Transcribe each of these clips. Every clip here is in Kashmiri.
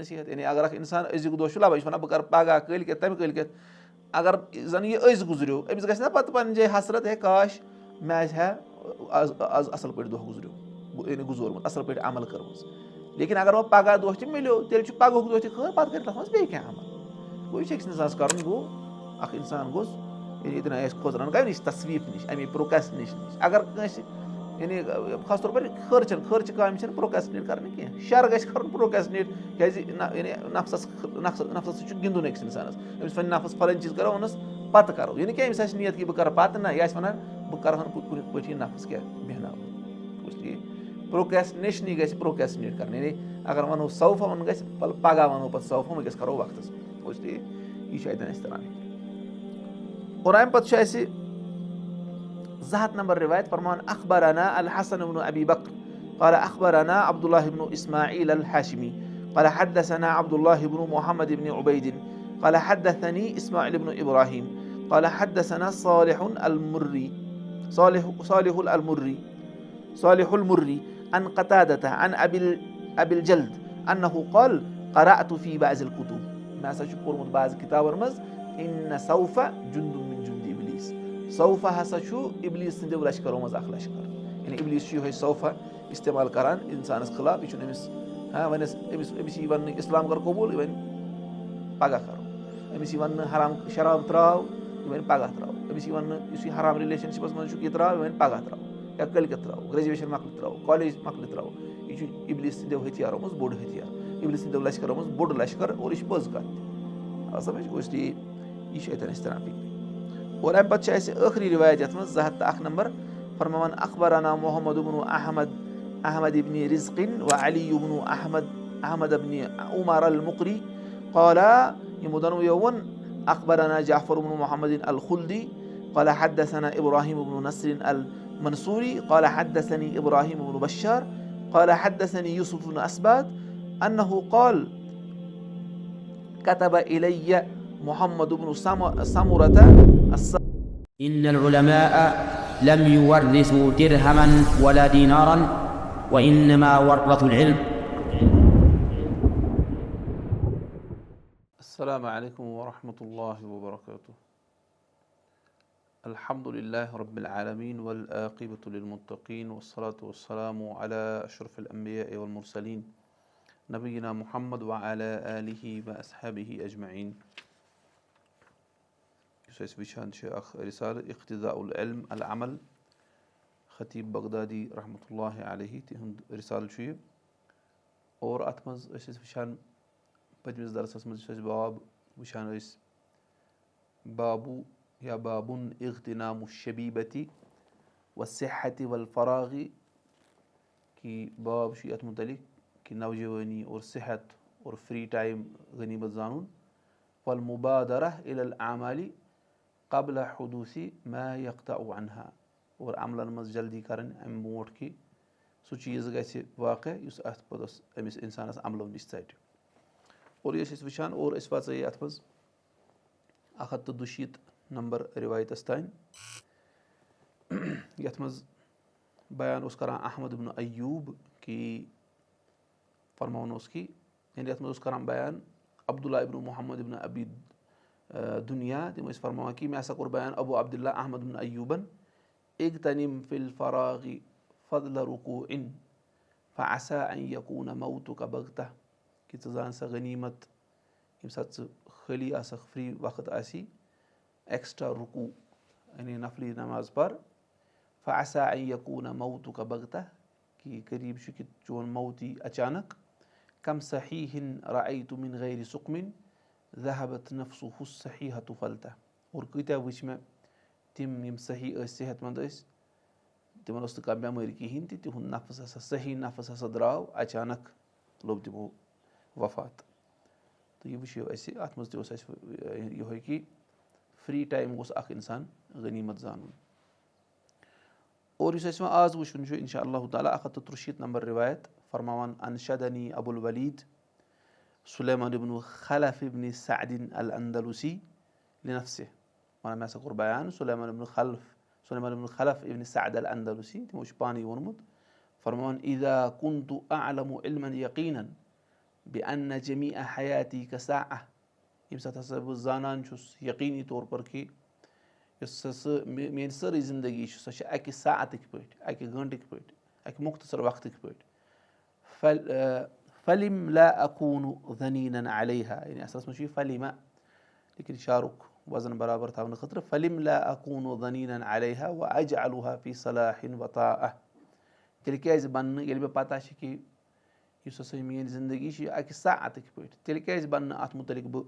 نصیٖحت. یعنی اگر اکھ اِنسان أزیُک دۄہ چھُ لَبان یہِ چھُ وَنان بہٕ کَرٕ پَگاہ کٲلۍ کٮ۪تھ تَمہِ کٲلۍ کٮ۪تھ. اگر زَن یہِ أزۍ گُزریو أمِس گژھِ نہ پَتہٕ پَنٕنہِ جایہِ حسرت ہے کاش مےٚ آسہِ ہا آز اَصٕل پٲٹھۍ دۄہ گُزریو یعنی گُزورمُت اَصٕل پٲٹھۍ عمل کٔرمٕژ. لیکِن اگر وۄنۍ پَگاہ دۄہ تہِ مِلیو تیٚلہِ چھُ پَگہُک دۄہ تہِ خٲر پَتہٕ کَرِ تَتھ منٛز بیٚیہِ کینٛہہ عمل. گوٚو یہِ چھُ أکِس اِنسانَس کَرُن. گوٚو اکھ اِنسان گوٚژھ یعنی ییٚتٮ۪ن آسہِ کھوژران کَمہِ نِش تصویٖف نِش اَمے پرٛوکیسٹِنیشن نِش. اگر کٲنٛسہِ یعنی خاص طور پر خٲرچہِ کامہِ چھَنہٕ پرٛوکیسٹِنیٹ کَرنہِ کینٛہہ. شَر گژھِ کَرُن پرٛوکیسٹِنیٹ کیٛازِ یعنی نفسَس سۭتۍ چھُ گِنٛدُن أکِس اِنسانَس. أمِس وَنہِ نفس فلٲنۍ چیٖز کَرو ووٚنُس پَتہٕ کَرو. یعنی کیٛاہ أمِس آسہِ نیت کہِ بہٕ کَرٕ پَتہٕ نہ یہِ آسہِ وَنان بہٕ کَرٕ ہن کُنہِ پٲٹھۍ یہِ نفس کیٛاہ بیٚہناوُن. اسلیے پرٛوکیسٹِنیشنٕے گژھِ پرٛوکیسٹِنیٹ کَرٕنۍ. یعنی اگر وَنو سوفا وَنُن گژھِ پَگاہ وَنو پَتہٕ سوفا وٕنکٮ۪س کَرو وقتَس پٮ۪ٹھ. اسلیے یہِ چھُ اَتٮ۪ن اَسہِ تَران. اور اَمہِ پَتہٕ چھُ اَسہِ 200 نمبر رِوایت فرماوان اخبرنا الحسن بن ابي بكر قال اخبرنا عبد الله بن اسماعيل الحاشمي قال حدثنا عبد الله بن محمد بن عبيد قال حدثني اسماعيل بن ابراهيم قال حدثنا صالح المري عن قتادة عن ابي الجلد انه قال قرأت في بعض الكتب. مےٚ ہسا چھُ پوٚرمُت بعض کِتابن منٛز ان سوف جُنٛد من جُنٛدِ ابلیٖس. سوفا ہسا چھُ ابلیٖس سٕنٛدیو لشکرو منٛز اکھ لشکر. یعنی ابلیٖس چھُ یِہوے سوفا اِستعمال کران اِنسانس خٕلاف. یہِ چھُنہٕ أمِس وۄنۍ أمِس یی وَننہٕ اِسلام کر قبوٗل یہِ وَنہِ پگاہ کرو. أمِس یی وَننہٕ حرام شراب تراو یہِ وَنہِ پگاہ تراو. أمِس یی وَننہٕ یُس یہِ حرام رِلیشنشِپس منٛز چھُکھ یہِ تراو یہِ وَنہِ پگاہ تراو یا کٲلکٮ۪تھ تراو. گریجویشن مۄکلہِ تراو کالیج مۄکلہِ تراو. یہِ چھُ ابلیٖس سٕنٛدیو ہتھیارو منٛز بوٚڑ ہتھیار. ابلیٖس سٕنٛدیو لشکرو منٛز بوٚڑ لشکر. اور یہِ چھِ پٔز کَتھ تہِ سمجھ. اسلیے یہِ چھُ اَتٮ۪ن اَسہِ تران فِکرِ. اور اَمہِ پتہٕ چھِ اَسہِ ٲخری رِوایت یَتھ منٛز 201 نمبر فرماوان اخبرنا محمد بن احمد بن رزق وعلي بن احمد بن عمر المقري قال یِمو دۄنوٕیو ووٚن اخبرنا جعفر بن محمد الخلدي قال حدثنا ابراهيم بن نصر المنصوري قال حدثني ابراهيم بن بشار قال حدثني يوسف بن اسباد انه قال كتب الي محمد بن سمرة إن العلماء لم يورثوا درهما ولا دينارا وإنما ورثوا العلم. السلام عليكم ورحمة الله وبركاته. الحمد لله رب العالمين والعاقبة للمتقين والصلاة والسلام على أشرف الأنبياء والمرسلين نبينا محمد وعلى آله وأصحابه أجمعين. یُس أسۍ وٕچھان چھِ اکھ رِسالہٕ اقتداء العلم العمل خطیٖب بغدادی رحمتہ اللہ علیہ تِہُنٛد رِسالہٕ چھُ یہِ. اور اَتھ منٛز ٲسۍ أسۍ وٕچھان پٔتمِس درسس منٛز یُس اَسہِ باب وٕچھان ٲسۍ بابوٗ یا بابُن اغتنام الشبیٖبتی والصحتی والفراغی کہِ باب چھُ یَتھ مُتعلق کہِ نوجوٲنی اور صحت اور فرٛی ٹایم غنیٖمت زانُن. والمبادرہ الی الاعمالی قبل حدوٗثی ما یقطع عنہا. اور عملن منٛز جلدی کَرٕنۍ اَمہِ برونٛٹھ کہِ سُہ چیٖز گژھِ واقع یُس اَتھ پوٚتُس أمِس اِنسانَس عملو نِش ژَٹہِ. اور یہِ ٲسۍ أسۍ وٕچھان اور أسۍ واتژٲے اَتھ منٛز 132 نمبر رِوایتَس تانۍ یَتھ منٛز بیان اوس کران احمد بن ایوٗب کہِ فرماوُن اوس کہِ یعنی یَتھ منٛز اوس کران بیان عبداللہ ابن محمد ابن ابی دُنیا. تِم ٲسۍ فرماوان کہِ مےٚ ہسا کوٚر بیان ابوٗ عبداللہ احمد بن ایوٗبن اغتنم فی الفراغِ فضل رقوٗعٍ فعسى ان یکوٗنہ موتُک بغتہ. کہِ ژٕ زان سا غنیٖمت ییٚمہِ ساتہٕ ژٕ خٲلی آسکھ فرٛی وقت آسی ایکسٹرا رُکوٗ یعنی نفلی نماز پر. فعسى ان یکوٗنہ موتُک بغتہ کہِ قریٖب چھُ کہِ چون موت یی اچانک. کم صحیٖحن رأیتُ من غیر سُقمِن ذہبت نفسُہ الصحیحۃ فلتہ. اور کۭتیاہ وٕچھ مےٚ تِم یِم صحیح ٲسۍ صحت منٛد ٲسۍ تِمن ٲس نہٕ کانٛہہ بٮ۪مٲرۍ کِہینۍ تہِ تِہُنٛد نفس ہسا صحیح نفس ہسا درٛاو اچانک لوٚب تِمو وفات. تہٕ یہِ وٕچھو اَسہِ اَتھ منٛز تہِ اوس اَسہِ یِہوے کہِ فرٛی ٹایم گوٚژھ اکھ اِنسان غنیٖمت زانُن. اور یُس اَسہِ وۄنۍ آز وٕچھُن چھُ انشاء اللہ تعالیٰ 163 نمبر رِوایت فرماوان انشدنی ابو الولید سلیمان ابن خلف ابن سعد الاندلسی لنفسہ. وَنان مےٚ ہسا کوٚر بیان سلیمان ابن خلف ابن سعد الاندلسی. تِمو چھُ پانٕے ووٚنمُت فرماوان اذا كنت اعلم علما یقینا بأن جميع حياتي كساعة ییٚمہِ ساتہٕ ہسا بہٕ زانان چھُس یقیٖنی طور پر کہِ یۄس ہسا میٲنۍ سٲرٕے زندگی چھِ سۄ چھِ اَکہِ ساعتٕکۍ پٲٹھۍ اَکہِ گٲنٹٕکۍ پٲٹھۍ اَکہِ مُختصر وقتٕکۍ پٲٹھۍ فلم لا اکوٗنو ذنیٖنن علیہا یعنی اَصلَس منٛز چھُ یہِ فلیمہ لیکن شعرُک وزن برابر تھاونہٕ خٲطرٕ فلم لا اکوٗنو ذنیٖنن علیہا و اجعلها فی صلاحٍ و طاعہ تیٚلہِ کیازِ بنہٕ نہٕ ییٚلہِ مےٚ پتہ چھِ کہِ یُس ہسا میٲنۍ زندگی چھِ یہِ اَکہِ ساعتٕکۍ پٲٹھۍ تیٚلہِ کیازِ بنہٕ نہٕ اَتھ مُتعلِق بہٕ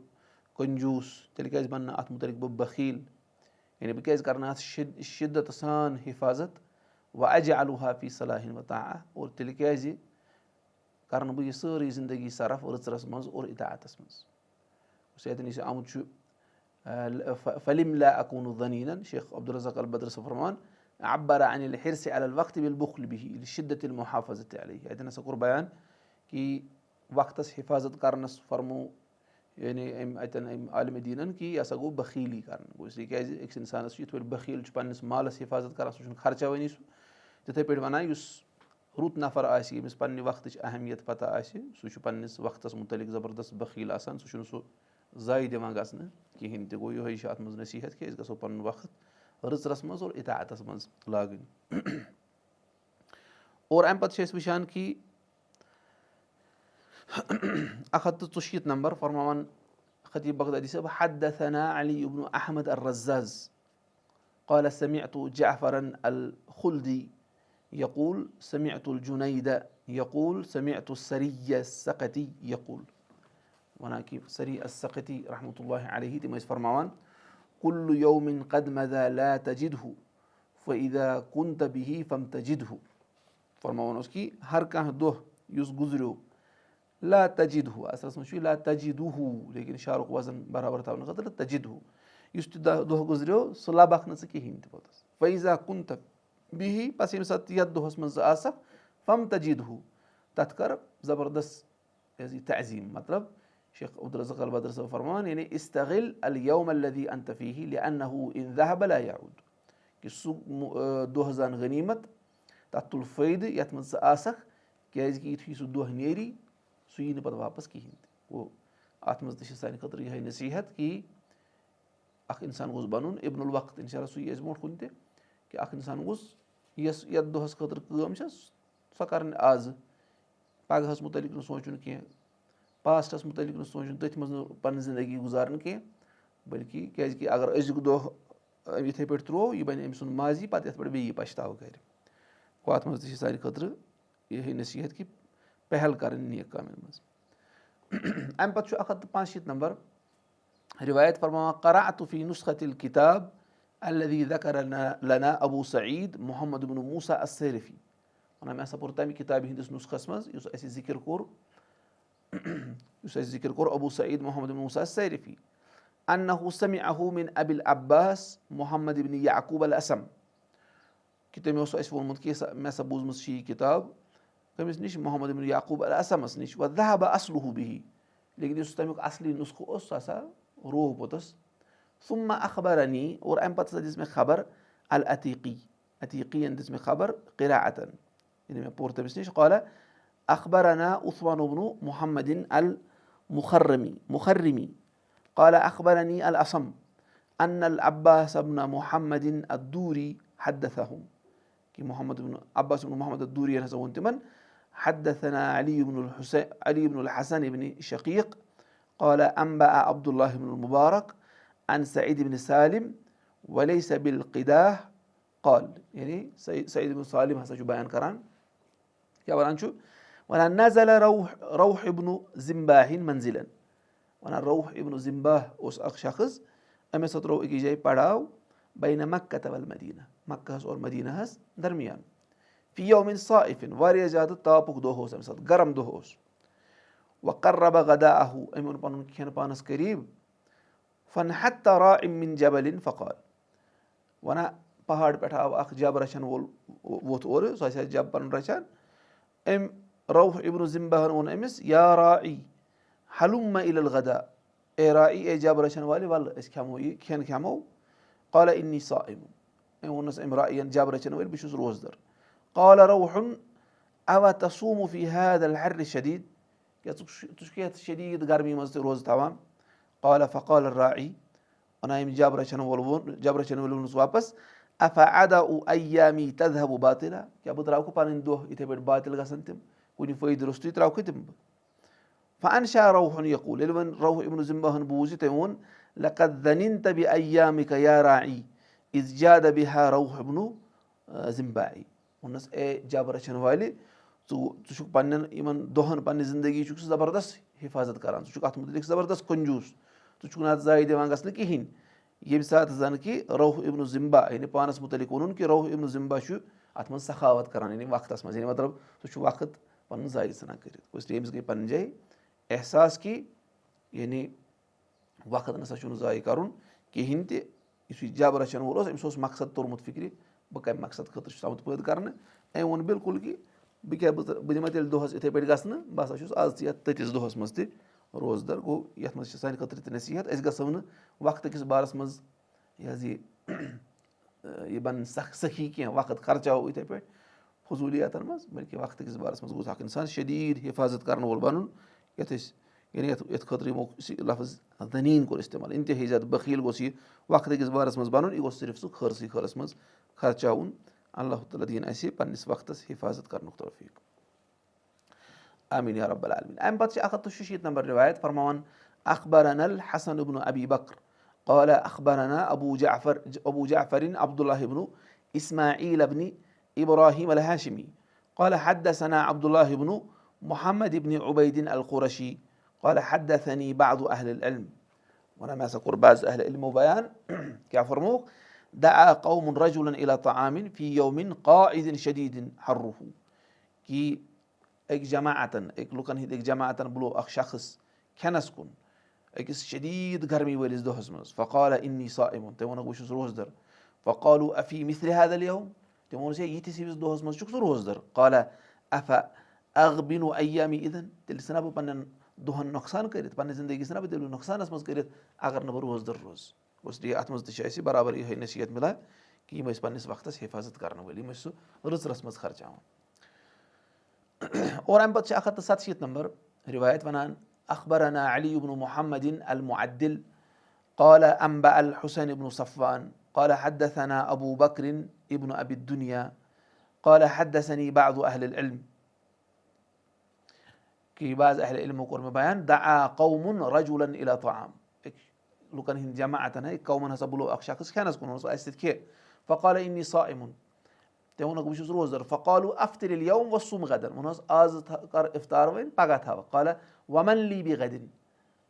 کنجوٗس تیٚلہِ کیازِ بنہٕ نہٕ اَتھ مُتعلِق بہٕ بخیٖل یعنی بہٕ کیازِ کرٕ نہٕ اَتھ شِدت سان حِفاظت و اجعلها فی صلاحٍ و طاعہ اور تیٚلہِ کیازِ کرٕ نہٕ بہٕ یہِ سٲرٕے زندگی صرف رٕژرس منٛز اور اطاعتس منٛز یُس ییٚتٮ۪ن یہِ آمُت چھُ فلم لا اکوٗنو ذنیٖنن شیخ عبدالرزاق البدر صٲب فرمان عبر عن الحرص على الوقت بالبخل به لشدة المحافظة عليه اَتٮ۪ن ہسا کوٚر بیان کہِ وقتس حِفاظت کرنس فرمو یعنی أمۍ اَتٮ۪ن أمۍ عالمِ دیٖنن کہِ یہِ ہسا گوٚو بخیٖلی کرٕنۍ گوٚو اس لیے کیازِ أکِس انسانس چھُ یِتھ پٲٹھۍ بخیٖل چھُ پننِس مالس حِفاظت کران سُہ چھُنہٕ خرچاوٲنی سُہ تِتھٕے پٲٹھۍ ونان یُس رُت نفر آسہِ ییٚمِس پننہِ وقتٕچ اہمیت پتہ آسہِ سُہ چھُ پننِس وقتس مُتعلِق زبردست بخیٖل آسان سُہ چھُنہٕ سُہ ضایہِ دِوان گژھنہٕ کہیٖنۍ تہِ گوٚو یِہوے چھِ اتھ منٛز نصیٖحت کہِ أسۍ گژھو پنُن وقت رٕژرس منٛز اور اطاعتس منٛز لاگٕنۍ اور امہِ پتہٕ چھِ أسۍ وٕچھان کہِ 134 نمبر فرماوان خطیب بغدادی صٲب حدثنا علی بن احمد الرزاز قال سمعت جعفرا الخلدی یقول سمعت الجنید یقول سمعت السری السقطی یقول ونان کہِ سری السقطی رحمتہ اللہ علیہ تِم ٲسۍ فرماوان کُلُّ یومٍ قد مضى لا تجدہ فاذا كنت به فامتجدہ فرماوان اوس کہِ ہر کانٛہہ دۄہ یُس گُزریو لا تجدہ اصلس منٛز چھُ یہِ لا تجدہ لیکن شعرُک وزن برابر تھاونہٕ خٲطرٕ تجدہ یُس تہِ دۄہ گُزریو سُہ لبکھ نہٕ ژٕ کہیٖنۍ تہِ پوٚتُس فاذا كنت به بس ییٚمہِ ساتہٕ یتھ دۄہس منٛز ژٕ آسکھ فامتجدہ تتھ کر زبردست تعظیٖم مطلب شیخ عبدالرزاق البدر صٲب فرماوان یعنی استغل اليوم الذي انت فيه لانه ان ذهب لا يعود کہِ سُہ دۄہ زن غنیٖمت تتھ تُل فٲیدٕ یتھ منٛز ژٕ آسکھ کیازِ کہِ یِتھُے سُہ دۄہ نیری سُہ یی نہٕ پتہٕ واپس کہیٖنۍ تہِ گوٚو اتھ منٛز تہِ چھِ سانہِ خٲطرٕ یِہے نصیٖحت کہِ اکھ انسان گوٚژھ بنُن ابن الوقت انشاء اللہ سُہ یی اَسہِ برونٛٹھ کُن تہِ کہِ اکھ انسان گوٚژھ یۄس یتھ دۄہس خٲطرٕ کٲم چھِ سۄ کرٕنۍ آزٕ پگہس مُتعلِق نہٕ سونٛچُن کینٛہہ پاسٹس مُتعلِق نہٕ سونٛچُن تٔتھۍ منٛز نہٕ پنٕنۍ زندگی گُزارٕنۍ کینٛہہ بٔلکہِ کیازِ کہِ اگر أزیُک دۄہ یِتھٕے پٲٹھۍ تروو یہِ بنہِ أمۍ سُنٛد ماضی پتہٕ یتھ پٮ۪ٹھ بیٚیہِ یہِ پشتاو کرِ گوٚو اتھ منٛز تہِ چھِ سانہِ خٲطرٕ یِہے نصیٖحت کہِ پہل کرٕنۍ نیک کامٮ۪ن منٛز امہِ پتہٕ چھُ 165 نمبر رِوایت فرماوان قرأت فی نسخة الکتاب الذی ذکر لنا ابو سعید محمد بن موسیٰ السیرفی ونان مےٚ ہسا پوٚر تمہِ کِتابہِ ہِنٛدِس نُسخس منٛز یُس اَسہِ ذِکر کوٚر ابو سعید محمد بن موسیٰ السیرفی انہ سمعہ من ابی العباس محمد بن یعقوب الاسم کہِ تٔمۍ اوس اَسہِ ووٚنمُت کہِ مےٚ ہسا بوٗزمٕژ چھِ یہِ کِتاب کٔمِس نِش محمد بن یعقوب الاسمس نِش و ذہب اصلہ به لیکن یُس تمیُک اصلی نُسخہٕ اوس سُہ ہسا روو پوٚتُس ثم اخبرنی اور امہِ پتہٕ ہسا دِژ مےٚ خبر العتیقی عتیقین دِژ مےٚ خبر قراءتن یعنی مےٚ پوٚر تٔمِس نِش قال اخبرنا عثمان بن محمد المخرمی قال اخبرنی الاسم ان العباس بن محمد الدوری حدثهم کہِ محمد بن عباس بن محمد الدوری ہسا ووٚن تِمن حدثنا علی بن الحسن بن شقیق قال انبأ عبد الله بن المبارک عن سعید بن سالم وليس بالقداح قال یعنی سعید بن سالم ہسا چھُ بیان کران کیاہ ونان چھُ ونان نزل روح ابن زمباح منزلن ونان روح ابن زمباح اوس اکھ شخص أمۍ ہسا ترٛوو أکِس جایہِ پڑاو بین مکہ والمدینہ مکہس اور مدینہس درمیان فی یومٍ صائف واریاہ زیادٕ تاپُک دۄہ اوس اَمہِ ساتہٕ گرم دۄہ اوس وقرب غداءہ أمۍ اوٚن پنُن کھٮ۪ن پانس قریٖب فانحط راع من جبل فقال ونان پہاڑ پٮ۪ٹھ آو اکھ جب رچھن وول ووٚتھ اورٕ سُہ آسہِ ہا جب پنُن رچھان أمۍ روح ابن زمباہن ووٚن أمِس یا راعی حلم الى الغدا اے راعی اے جب رچھن والہِ ولہٕ أسۍ کھٮ۪مو یہِ کھٮ۪ن کھٮ۪مو قال انی صائم أمۍ ووٚننس أمۍ راعین جب رچھن وٲلۍ بہٕ چھُس روزدر قال روح اوا تصوم فی هذا الحر الشدید کیٛاہ ژٕ چھُکھ یَتھ شدیٖد گرمی منٛز تہِ روزٕ تھاوان؟ قال فقال الراعی وَنان ییٚمہِ جب رچھَن وول ووٚنُس واپس افا ادعُ ایامی تذهب باطلا، کیٛاہ بہٕ ترٛاوکھٕ پَنٕنۍ دۄہ یِتھٕے پٲٹھۍ باطل گژھن تِم، کُنہِ فٲیدٕ روٚستُے ترٛاوکھٕ تِم بہٕ؟ فانشا روحُن یقوٗل، ییٚلہِ وۄنۍ روح ابن ذمباہن بوٗز یہِ تٔمۍ ووٚن لقد ظننت بایامِک یا راعی اذ جاد بها روح ابن ذمبائی، ووٚننَس اے جب رچھن والہِ ژٕ چھُکھ پننٮ۪ن یِمن دۄہن پننہِ زندگی چھُکھ ژٕ زبردست حِفاظت کران، ژٕ چھُکھ اتھ مُتعلِق زبردست کنجوٗس، ژٕ چھُکھ نہٕ اتھ ضایہِ دِوان گژھنہٕ کِہینۍ. ییٚمہِ ساتہٕ زن کہِ روح ابن ذمبا یعنی پانس مُتعلِق ووٚنُن کہِ روح ابن ذمبا چھُ اتھ منٛز سخاوت کران یعنی وقتس منٛز، یعنی مطلب سُہ چھُ وقت پنُن ضایہِ ژھٕنان کٔرِتھ. گوٚو أمِس گٔے پنٕنہِ جایہِ احساس کہِ یعنی وقت نسا چھُنہٕ ضایہِ کرُن کِہینۍ تہِ. یُس یہِ جب رچھن وول اوس أمِس اوس مقصد توٚرمُت فِکرِ بہٕ کمہِ مقصد خٲطرٕ چھُس آمُت پٲدٕ کرنہٕ. أمۍ ووٚن بِلکُل کہِ بہٕ دِمے تیٚلہِ دۄہس یِتھٕے پٲٹھۍ گژھنہٕ، بہٕ ہسا چھُس آز تہِ یتھ تٔتِس دۄہس منٛز تہِ روزدر. گوٚو یتھ منٛز چھِ سانہِ خٲطرٕ تہِ نصیحت، أسۍ گژھو نہٕ وقتہٕ کِس بارس منٛز یہِ حظ یہِ بنٕنۍ سخی کینٛہہ، وقت خرچاوو یِتھٕے پٲٹھۍ فضوٗلیاتن منٛز، بلکہِ وقتہٕ کِس بارس منٛز گوٚژھ اکھ اِنسان شدیٖد حِفاظت کرن وول بنُن. یتھ أسۍ یعنی یتھ خٲطرٕ یِمو لفظ ذٔنیٖن کوٚر اِستعمال، اِنتہٲیی زیادٕ بخیٖل گوٚژھ یہِ وقتہٕ کِس بارس منٛز بنُن، یہِ گوٚژھ صرف سُہ خٲرسٕے خٲرس منٛز خرچاوُن. اللہ تعالیٰ دِیِن اَسہِ پننِس وقتس حِفاظت کرنُک توفیٖق. آمیٖن یا رب العالمیٖن. اَمہِ پتہٕ چھِ 136 نمبر رِوایت فرماوان اخبرنا الحسن بن ابی بکر قال اخبرنا ابو جعفر عبد الله بن اسماعیل بن ابراہیم الحاشمی قال حدثنا عبد الله بن محمد بن عبید القرشی قال حدثني بعض اهل العلم. وَنان مےٚ ہسا کوٚر بعض اہلِ علمو بیان. کیٛاہ فرمووُکھ؟ دعا قوم رجلا الى طعام في يوم قاعد شديد حره، کہِ أکۍ جماعتن أکۍ لُکن ہٕنٛدۍ أکۍ جماعتن بُلو اکھ شخص کھٮ۪نس کُن أکِس شدیٖد گرمی وٲلِس دۄہس منٛز. فقال انی صائم، تٔمۍ ووٚنُکھ بہٕ چھُس روزدر. فقالوا افی مثل هذا اليوم، تٔمۍ ووٚنُس ہے یِتھِس ہِوِس دۄہس منٛز چھُکھ ژٕ روزدر؟ قال افا اغبن ایامی اذن، تیٚلہِ ژھٕنہ بہٕ پننٮ۪ن دۄہن نۄقصان کٔرِتھ، پننہِ زندگی ژھٕنہ بہٕ تیٚلہِ نۄقصانس منٛز کٔرِتھ اگر نہٕ بہٕ روزدر روزٕ. گوٚو اتھ منٛز تہِ چھِ اَسہِ برابر یِہے نصیحت مِلان کہِ یِم ٲسۍ پننِس وقتس حِفاظت کرن وٲلۍ، یِم ٲسۍ سُہ رٕژرس منٛز خرچاوان. اور اَمہِ پتہٕ چھِ 167 نمبر رِوایت ونان اخبرنا علی بن محمد المعدل قال انبأ الحسین بن صفوان قال حدثنا ابو بکر ابن ابی الدنیا قال حدثني بعض اہل العلم، کہِ بعض اہلِ علمو کوٚر مےٚ بیان دعا قوم رجلا الى طعام، لُکن ہٕنٛدۍ جماعتن قومن ہسا بُلو اکھ شخص کھٮ۪نس کُن، ووٚنُس اَسہِ سۭتۍ کھے. فقال انی صائم، تٔمۍ ووٚنُکھ بہٕ چھُس روزدر. فقالوا افطر اليوم وصم غدا، ووٚنُس آز کر افطار وۄنۍ پگہہ تھاوکھ. قال ومن لی بغد،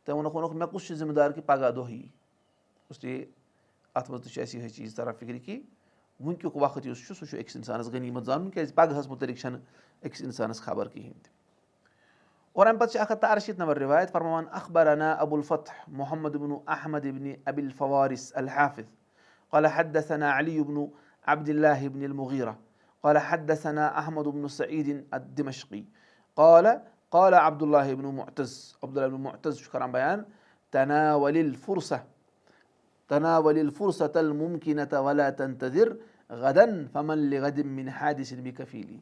تٔمۍ ووٚنُکھ مےٚ کُس چھُ ذمہٕ دار کہِ پگہہ دۄہ یی. اس لیے اتھ منٛز تہِ چھُ اَسہِ یِہے چیٖز تران فِکرِ کہِ وٕنکیُک وقت یُس چھُ سُہ چھُ أکِس انسانس غنیٖمت زانُن، کیازِ پگہس مُتعلِق چھنہٕ أکِس انسانس خبر کِہینۍ تہِ. اور اَمہِ پتہٕ چھِ 168 نمبر رِوایت فرماوان اخبرنا ابو الفتح محمد بن احمد بن ابي الفوارس الحافظ قال حدثنا علي بن عبد الله بن المغيرة قال حدثنا احمد بن سعيد الدمشقي قال قال عبد الله بن معتز، عبداللہ بن معتز چھُ کران بیان تناول الفرصة الممكنة ولا تنتظر غدا فمن لغد من حادث بكفيل.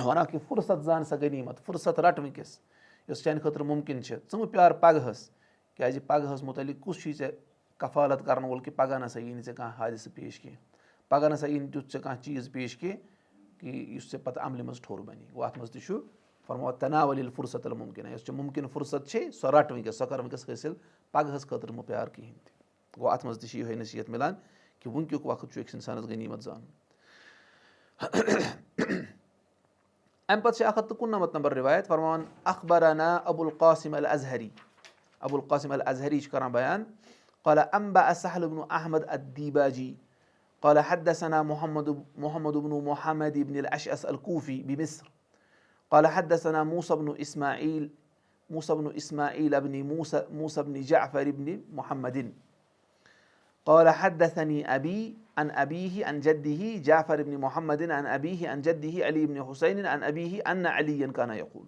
ونان کہِ فُرست زان سا غنیٖمت، فُرست رٹ وٕنکیٚس یۄس چانہِ خٲطرٕ مُمکِن چھِ، ژٕ مہٕ پیار پگہس، کیازِ پگہس مُتعلِق کُس چھُے ژےٚ کفالت کرن وول کہِ پگہہ نسا یی نہٕ ژےٚ کانٛہہ حادثہٕ پیش کینٛہہ، پگہہ نسا یی نہٕ تیُتھ ژےٚ کانٛہہ چیٖز پیش کینٛہہ کہِ یُس ژےٚ پتہٕ عملہِ منٛز ٹھوٚر بنی. گوٚو اتھ منٛز تہِ چھُ فرماوان تناول الفرصة الممكنة، یۄس ژےٚ مُمکِن فرصت چھے سۄ رٹ وٕنکیٚس، سۄ کر وٕنکیٚس حٲصِل، پگہس خٲطرٕ مہٕ پیار کِہینۍ تہِ. گوٚو اتھ منٛز تہِ چھِ یِہے نصیحت مِلان کہِ وٕنکیُک وقت چھُ أکِس انسانس غنیٖمت زانُن. اَمہِ پتہٕ چھِ 169 نمبر رِوایت فرماوان اخبرنا ابو القاسم الازہری، ابو القاسم الازہری چھُ کران بیان قال انبأ سہل بن احمد الدیباجی قال حدثنا محمد بن محمد بن الاشعث الكوفي بمصر قال حدثنا موسى بن اسماعيل بن موسى بن جعفر بن محمد قال حدثني أبي عن أبيه عن جده جعفر بن محمد عن أبيه عن جده علي بن حسين عن أبيه أن عليا كان يقول.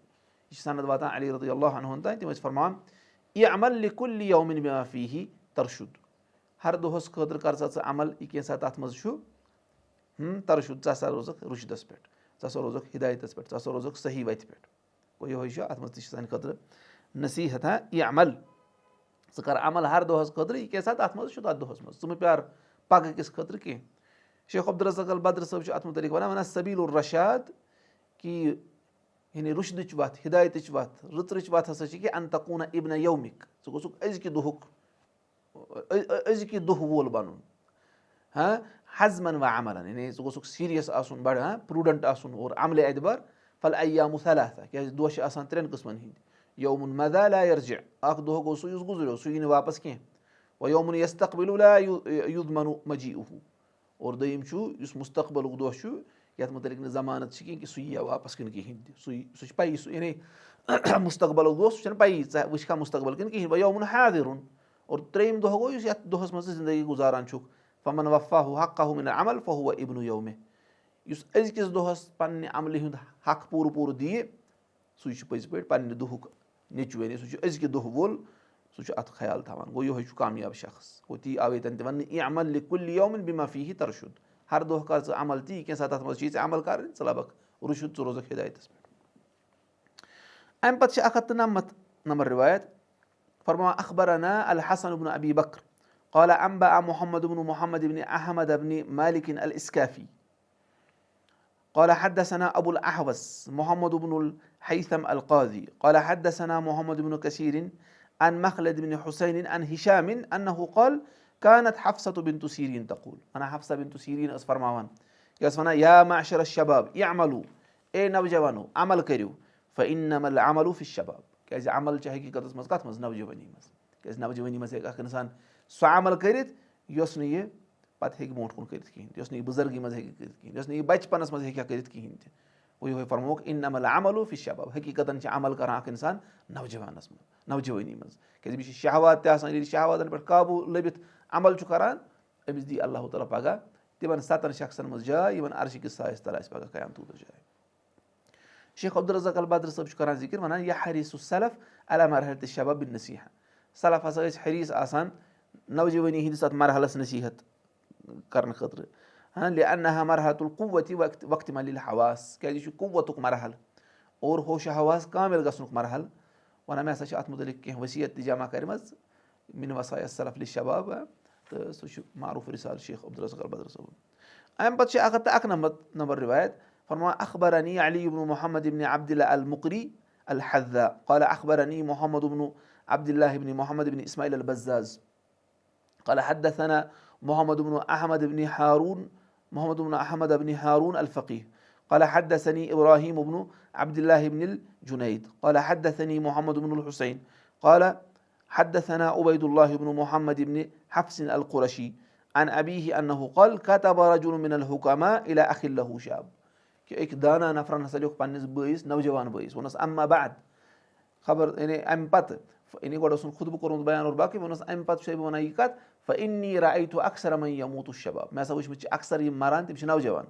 یہِ چھِ سند واتان علی رضی اللہ عنہُن تانۍ، تِم ٲسۍ فرماوان اعمل لكل يوم بما فيه ترشد، ہر دۄہس خٲطرٕ کر ژٕ عمل یہِ کینٛژھا تتھ منٛز چھُ ترشد، ژٕ ہسا روزکھ رُشدس پٮ۪ٹھ، ژٕ ہسا روزکھ ہدایتس پٮ۪ٹھ، ژٕ ہسا روزکھ صحیح وتہِ پٮ۪ٹھ. گوٚو یِہوے چھُ اَتھ منٛز تہِ چھِ سانہِ خٲطرٕ نصیٖحت یہِ عمل ژٕ کر عمل ہر دۄہَس خٲطرٕ یہِ کیٛاہ سا تَتھ منٛز چھُ تَتھ دۄہَس منٛز ژٕ مہٕ پیار پگہہ کِس خٲطرٕ کینٛہہ. شیخ عبدالرزاق البدر صٲب چھُ اَتھ مُتعلِق وَنان سبیٖل الرشاد کہِ یعنی رُشدٕچ وَتھ ہِدایتٕچ وَتھ رٕژرٕچ وَتھ ہسا چھِ کہِ ان تقوٗنا اِبنہ یومِک ژٕ گوٚژھُکھ أزکہِ دۄہ وول بَنُن حزمن و عملن یعنی ژٕ گوٚژھُکھ سیٖریَس آسُن بَڑٕ پرٛوٗڈنٛٹ آسُن اور عملہِ اعتبار فل ایامُ ثلاثہ کیٛازِ دۄہ چھِ آسان 3 قٕسمَن ہِنٛدۍ یومُن مدا لا یرجع اکھ دۄہ گوٚو سُہ یُس گُزریو سُہ یی نہٕ واپس کینٛہہ وۄنۍ یومُن یستقبلُ لا یُدمنُ مجیٖعُہ اور دوٚیِم چھُ یُس مُستقبلُک دۄہ چھُ یَتھ مُتعلِق نہٕ زمانت چھِ کینٛہہ کہِ سُہ ییٖیا واپس کِنہٕ کِہینۍ تہِ سُہ چھِ پَیی سُہ یعنی مُستقبلُک دۄہ سُہ چھَنہٕ پَیی ژٕ وٕچھکھا مُستقبل کِنہٕ کِہینۍ وۄنۍ یومُن حاضِرُن اور 3یِم دۄہ گوٚو یُس یَتھ دۄہَس منٛز ژٕ زندگی گُزاران چھُکھ فمن وفاہُ حقہُ مِن العمل فہُوَ ابنُ یومہِ یُس أزکِس دۄہَس پنٛنہِ عملہِ ہُنٛد حق پوٗرٕ پوٗرٕ دِیہِ سُے چھُ پٔزۍ پٲٹھۍ پنٛنہِ دۄہُک نیٚچوٗ یعنی سُہ چھُ أزکہِ دۄہ وول سُہ چھُ اَتھ خیال تھاوان گوٚو یِہوے چھُ کامیاب شخص گوٚو تی آو ییٚتٮ۪ن تہِ وَننہٕ اعمل لِکُلِّ یومِن بِما فیٖہِ ترشُد ہر دۄہ کر ژٕ عمل تی کینٛژھا تَتھ منٛز چھی ژےٚ عمل کَرٕنۍ ژٕ لَبکھ رُشُد ژٕ روزکھ ہِدایتَس پٮ۪ٹھ. اَمہِ پَتہٕ چھِ 199 نمبر رِوایت فرماوان اخبرنا الحسن بن ابی بکر قال انبأ محمد بن محمد بن احمد بن مالك الاسكافي قال حدثنا ابو الاحوص محمد بن الهيثم القاضي قال حدثنا محمد بن كثير عن مخلد بن حسين عن هشام انه قال كانت حفصة بنت سيرين تقول حفصة بنت سيرين ٲس فرماوان یہِ ٲس وَنان یا معشر الشباب اعملوا اے نوجوانو عمل کٔرِو فانما العمل في الشباب کیٛازِ عمل چھِ حقیٖقتَس منٛز کَتھ منٛز نوجوٲنی منٛز کیٛازِ نوجوٲنی منٛز ہیٚکہِ اکھ اِنسان سُہ عمل کٔرِتھ یۄس نہٕ یہِ پَتہٕ ہیٚکہِ برونٛٹھ کُن کٔرِتھ کِہینۍ تہِ یۄس نہٕ یہِ بُزرگی منٛز ہیٚکہِ کٔرِتھ کِہینۍ یۄس نہٕ یہِ بَچپَنَس منٛز ہیٚکہِ ہا کٔرِتھ کِہینۍ تہِ گوٚو یِہوے فرمووُکھ انما العمل في الشباب حقیٖقتن چھِ عمل کران اکھ اِنسان نوجوانَس منٛز نوجوٲنی منٛز کیٛازِ أمِس چھِ شہوات تہِ آسان ییٚلہِ شہواتن پٮ۪ٹھ قابوٗ لٔبِتھ عمل چھُ کران أمِس دی اللہ تعالیٰ پگاہ تِمن 7 شخصن منٛز جاے یِمن عرشہِ کِس سایَس تل آسہِ پگاہ قیامتُک دۄہ جاے. شیخ عبدالرزاق البدر صٲب چھُ کران ذِکر وَنان یا حریٖصُ السلف علی مرحلۃ الشباب بالنصیحہ سلف ہسا ٲسۍ حریٖص آسان نوجوٲنی ہِنٛدِس اَتھ مرحلس نصیحت کرنہٕ خٲطرٕ لِأنہا مرحلۃ القوۃ وقتِمل الحواس کیٛازِ یہِ چھُ قوتُک مرحل اور ہوشو حواس کامِل گژھنُک مرحل. وَنان مےٚ ہسا چھِ اَتھ مُتعلِق کینٛہہ ؤصیت تہِ جمع کَرِمَژ مِن وصایا السلف لِلشباب تہٕ سُہ چھُ معروٗف رِسال شیخ عبدالرزاق البدر صٲبُن. اَمہِ پتہٕ چھِ 191 نمبر رِوایت فرماوان اخبرنی علی بن محمد بن عبد الله المقری الحذا قال اخبرنی محمد بن عبد الله بن محمد بن اسماعیل البزاز قال حدثنا محمد بن احمد بن هارون الفقيه قال حدثني ابراهيم بن عبد الله بن الجنيد قال حدثني محمد بن الحسين قال حدثنا عبيد الله بن محمد بن حفص القرشي عن أبيه أنه قال كتب رجل من الحكماء إلى أخ له شاب کہِ أکۍ دانا نفرن ہسا لیوٚکھ پننِس بٲیِس نوجوان بٲیِس ووٚنُس اما بعد خبر یعنی اَمہِ پتہٕ یعنی گۄڈٕ اوسُن خُطبہٕ کوٚرمُت بیان اور باقٕے ووٚنُس اَمہِ پتہٕ چھُسے بہٕ وَنان یہِ کَتھ فإني رأيت أكثر من يموت الشباب مےٚ ہسا وٕچھمٕتۍ چھِ اکثر یِم مران تِم چھِ نوجوان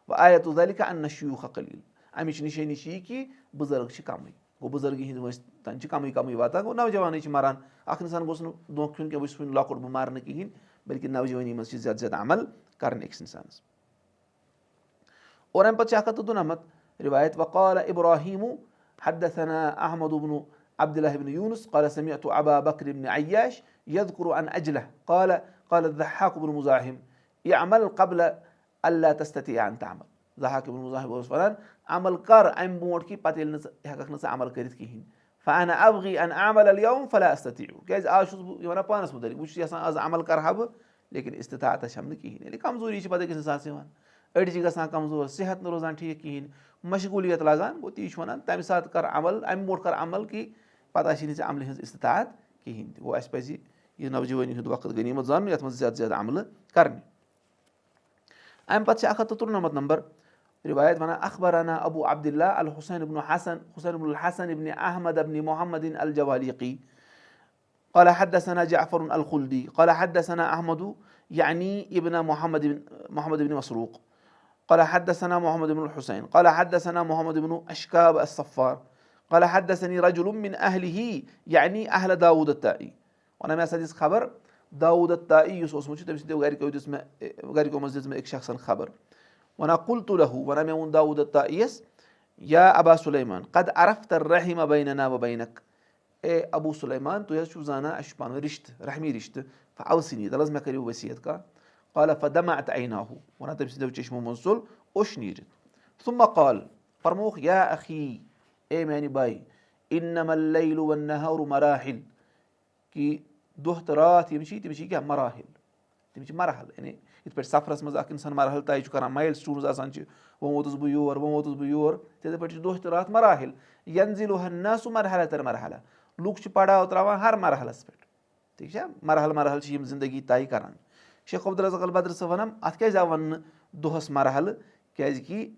وآية ذلك أن الشيوخ قليل اَمِچ نِشٲنی چھِ یہِ کہِ بُزرگ چھِ کمٕے گوٚو بُزرگی ہِنٛدۍ وٲنٛسہِ تانۍ چھِ کمٕے واتان گوٚو نوجوانٕے چھِ مران اکھ اِنسان گوٚژھ نہٕ دھوکہٕ کھیوٚن کینٛہہ بہٕ چھُس وُنہِ لۄکُٹ بہٕ مَرٕ نہٕ کِہینۍ بٔلکہِ نوجوٲنی منٛز چھِ زیادٕ عمل کرٕنۍ أکِس اِنسانَس. اور اَمہِ پتہٕ چھِ 192 رِوایت وقال ابراهيم حدثنا احمد بن عبد الله بن يونس قال سمعت ابا بكر بن عياش يذكر عن اجله قال الضحاك بن مزاحم اعمل قبل الا تستطيع ان تعمل ضحاك بن مزاحم اوس وَنان عمل کر اَمہِ برونٛٹھ کہِ پتہٕ ییٚلہِ نہٕ ژٕ ہٮ۪ککھ نہٕ ژٕ عمل کٔرِتھ کِہینۍ فانا ابغي ان اعمل اليوم فلا استطيع کیٛازِ آز چھُس بہٕ یہِ وَنان پانس مُتعلِق بہٕ چھُس یژھان آز عمل کرہا بہٕ لیکِن استطاعتس چھَم نہٕ کِہینۍ ییٚلہِ کمزوٗری چھِ پتہٕ أکِس اِنسانَس یِوان أڑۍ چھِ گژھان کمزور صحت نہٕ روزان ٹھیٖک کِہینۍ مشغوٗلیت لگان گوٚو تی چھُ وَنان تَمہِ ساتہٕ کر عمل اَمہِ برونٛٹھ کر عمل کہِ پتہٕ آسی نہٕ ژےٚ عملہِ ہٕنٛز استطاعت کِہینۍ تہِ گوٚو اَسہِ پزِ یہِ نوجوٲنی ہُنٛد وقت غنیٖمت زانُن یَتھ منٛز زیادٕ عملہٕ کرنہِ. اَمہِ پتہٕ چھِ 193 نمبر رِوایت وَنان اخبرنا ابو عبد الله الحسين بن الحسن بن احمد بن محمد الجواليقي قال حدثنا جعفر الخلدي قال حدثنا احمد يعني ابن محمد بن مسروق قال حدثنا محمد بن الحسين قال حدثنا محمد بن اشكاب الصفار قال حدثني رجل من اهله يعني اهل داوود الطائي وَنان مےٚ ہسا دِژ خبر داوود الطائي یُس اوسمُت چھُ تٔمۍ سٕنٛدیو گرِکیو منٛز دِژ مےٚ أکۍ شخصن خبر وَنان قُلتُ لہوٗ وَنان مےٚ ووٚن داوود الطائیَس یا ابا سلیمان قد عرفت الرحم بیننا و بینک، اے ابوٗ سلیمان تُہۍ حظ چھِو زانان اَسہِ چھُ پانہٕ ؤنۍ رِشتہٕ رحمی رِشتہٕ، فاوصنی دَپ حظ مےٚ کٔرِو ؤصیت کانٛہہ. قال فدمعت عیناہُ، وَنان تٔمۍ سٕنٛدیو چٔشمو منٛز ژوٚل اوٚش نیٖرِتھ. ثم قال، فرمووُکھ یا اخی، اے میانہِ بایی، انما اللیل والنہار مراحل، کہِ دۄہ تہٕ راتھ یِم چھِ تِم چھِ کیٛاہ مراحل، تِم چھِ مرحل. یعنی یِتھ پٲٹھۍ سفرس منٛز اکھ اِنسان مرحل طے چھُ کران، مایل سٹونز آسان چھِ، وۄنۍ ووتُس بہٕ یور وۄنۍ ووتُس بہٕ یور، تِتھٕے پٲٹھۍ چھِ دۄہ تہٕ راتھ مراحل. ینزِلُ الناسُ مرحلة مرحلہ، لُکھ چھِ پڑاو تراوان ہر مرحلس پٮ۪ٹھ، ٹھیک چھا، مرحل مرحل چھِ یِم زندگی طے کران. شیخ عبدالرزاق البدر صٲب وَنان اَتھ کیازِ آو وَننہٕ دۄہس مرحلہٕ، کیازِ کہِ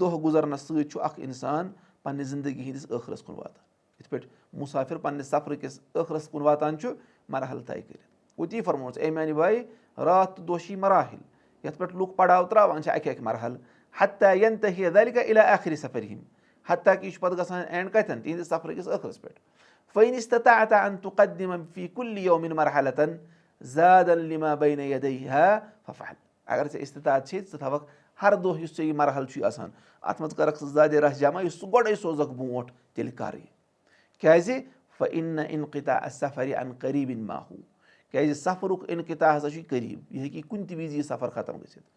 دۄہ گُزرنس سۭتۍ چھُ اکھ اِنسان پننہِ زندگی ہِنٛدِس ٲخرس کُن واتان. یِتھ پٲٹھۍ مُسافِر پننِس سفرٕ کِس ٲخرس کُن واتان چھُ مرحل طے کٔرِتھ. گوٚو تی فرمووُس اے میانہِ بایی، راتھ تہٕ دۄہ چھِ یہِ مراحل یتھ پٮ۪ٹھ لُکھ پڑاو تراوان چھِ اکہِ اکہِ مرحلہٕ. حتیٰ ینتہی ذلک الی آخری سفرہم، حتیٰ کہِ یہِ چھُ پتہٕ گژھان اینڈ کتٮ۪ن، تِہنٛدِس سفرٕ کِس ٲخرس پٮ۪ٹھ. فإن استطعت أن تقدم في كل يوم مرحلة زادا لما بين يديها فافعل. اگر ژےٚ استطاعت چھے ژٕ تھاوکھ ہر دۄہ یُس ژےٚ یہِ مرحل چھُے آسان اتھ منٛز کرکھ ژٕ زادِ رش جمع، یُس ژٕ گۄڈے سوزکھ برونٛٹھ تیٚلہِ کر یہِ. کیازِ فإن انقطاع السفر عن قریب ما هو، کیازِ سفرُک انقطاع ہسا چھُے قریٖب، یہِ ہیٚکہِ کُنہِ تہِ وِزِ یہِ سفر ختم گٔژھِتھ.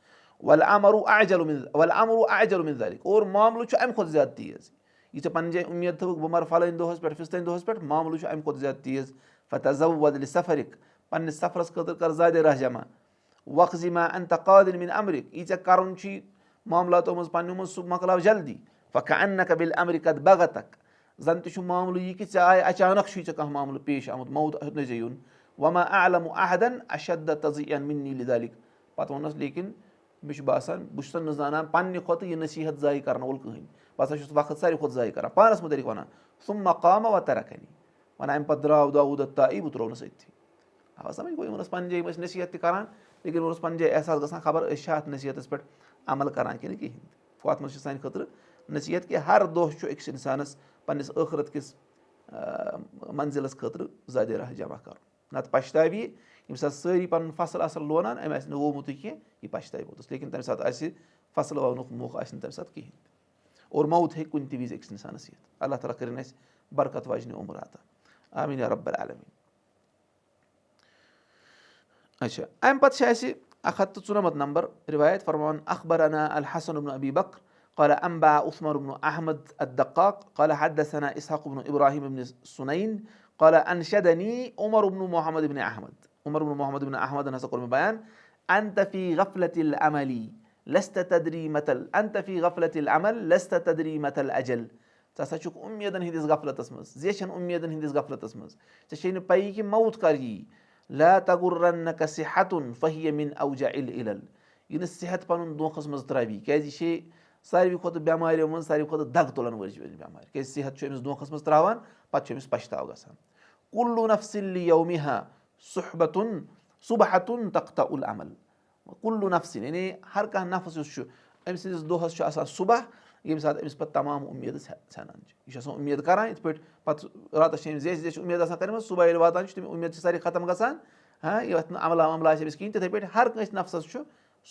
والامر اعجل من ذلك، اور معاملہٕ چھُ امہِ کھۄتہٕ زیادٕ تیز. یہِ ژےٚ پننہِ جایہِ اُمید تھٲوٕکھ بہٕ مرٕ فلٲنۍ دۄہس پٮ۪ٹھ فِستٲنۍ دۄہس پٮ۪ٹھ، معاملہٕ چھُ امہِ کھۄتہٕ زیادٕ تیز. فتزود لسفرک، پننِس سفرس خٲطرٕ کر زادِ رش جمع. وقض ما انت قاضٍ من امرک، یہِ ژےٚ کرُن چھُے معاملاتو منٛز پننیو منٛز سُہ مۄکلاو جلدی. فکأنک بالامر قد بغتک، زن تہِ چھُ معاملہٕ یہِ کہِ ژےٚ آیہِ اچانک چھُے ژےٚ کانٛہہ معاملہٕ پیش آمُت، موت ہیوٚتنَے ژےٚ یُن. وما اعلم احدا اشد تضيعا مني لذلك، پتہٕ ووٚننس لیکن مےٚ چھُ باسان بہٕ چھُسن نہٕ زانان پننہِ کھۄتہٕ یہِ نصیحت ضایع کرن وول کٕہٕنۍ، بہٕ ہسا چھُس وقت ساروی کھۄتہٕ ضایع کران، پانس مُتعلق وَنان. ثم قام وتركني، وَنان امہِ پتہٕ درٛاو داوٗد الطایی، بہٕ ترٛوونس أتھی. آ سمجھ گوٚو، یِمن اوس پننہِ جایہِ یِم ٲسۍ نصیحت تہِ کران، لیکن یِمن اوس پننہِ جایہِ احساس گژھان خبر أسۍ چھا اتھ نصیحتس پٮ۪ٹھ عمل کران کِنہٕ کِہینۍ. اتھ منٛز چھِ سانہِ خٲطرٕ نصیحت کہِ ہر دۄہ چھُ أکِس اِنسانس پننِس ٲخرت کِس منزِلس خٲطرٕ زادِ رش جمع کرُن، نتہٕ پشتاوِ یہِ. ییٚمہِ ساتہٕ سٲری پنُن فصل آسن لونان، أمۍ آسہِ نہٕ وومُتٕے کینٛہہ، یہِ پشتاوِ پوٚتُس، لیکن تمہِ ساتہٕ آسہِ فصل وونُک موقعہٕ آسہِ نہٕ تمہِ ساتہٕ کِہینۍ. اور موت ہیٚکہِ کُنہِ تہِ وِزِ أکِس اِنسانس یِتھ. اللہ تعالیٰ کٔرِنۍ اَسہِ برکت واجنہِ عمر عطا، آمیٖن یا رب العالمیٖن. اچھا، امہِ پتہٕ چھِ اَسہِ 194 نمبر رِوایت فرماوان اخبرنا الحسن بن ابي بكر قال انبأ عثمان بن احمد الدقاق قال حدثنا اسحاق بن ابراهيم بن سنين قال انشدني عمر بن محمد بن احمد. عمر بن محمد بن احمدن ہسا کوٚر مےٚ بیان، انت في غفلة العمل لست تدري متى انت في غفلة العمل لست تدري متى الاجل. ژٕ ہسا چھُکھ اُمیدن ہِنٛدِس غفلتس منٛز، زیچھن اُمیدن ہِنٛدِس غفلتس منٛز، ژےٚ چھے نہٕ پیی کہِ موت کر یی. لا تغرنك صحة فهي من اوجع العلل، یہِ نہٕ صحت پنُن دھوکس منٛز ترٛاوی، کیازِ یہِ چھے ساروی کھۄتہٕ بٮ۪ماریو منٛز ساروی کھۄتہٕ دگ تُلن وٲلۍ بٮ۪مارِ، کیازِ صحت چھُ أمِس دھوکس منٛز ترٛاوان، پتہٕ چھُ أمِس پشتاو گژھان. كل نفس ليومها صبحة تقطع العمل. كل نفس یعنی ہر کانٛہہ نفس یُس چھُ أمۍ سٕنٛدِس دۄہس چھُ آسان صبح، ییٚمہِ ساتہٕ أمِس پتہٕ تمام اُمیدٕ ژھٮ۪نان چھِ. یہِ چھُ آسان اُمید کران یِتھ پٲٹھۍ پتہٕ راتس چھِ أمِس زیچھِ اُمید آسان کٔرمٕژ، صبح ییٚلہِ واتان چھُ تٔمِس اُمید چھِ سارے ختم گژھان، یتھ نہٕ عملہ وملہ آسہِ أمِس کِہینۍ. تِتھٕے پٲٹھۍ ہر کٲنٛسہِ نفسس چھُ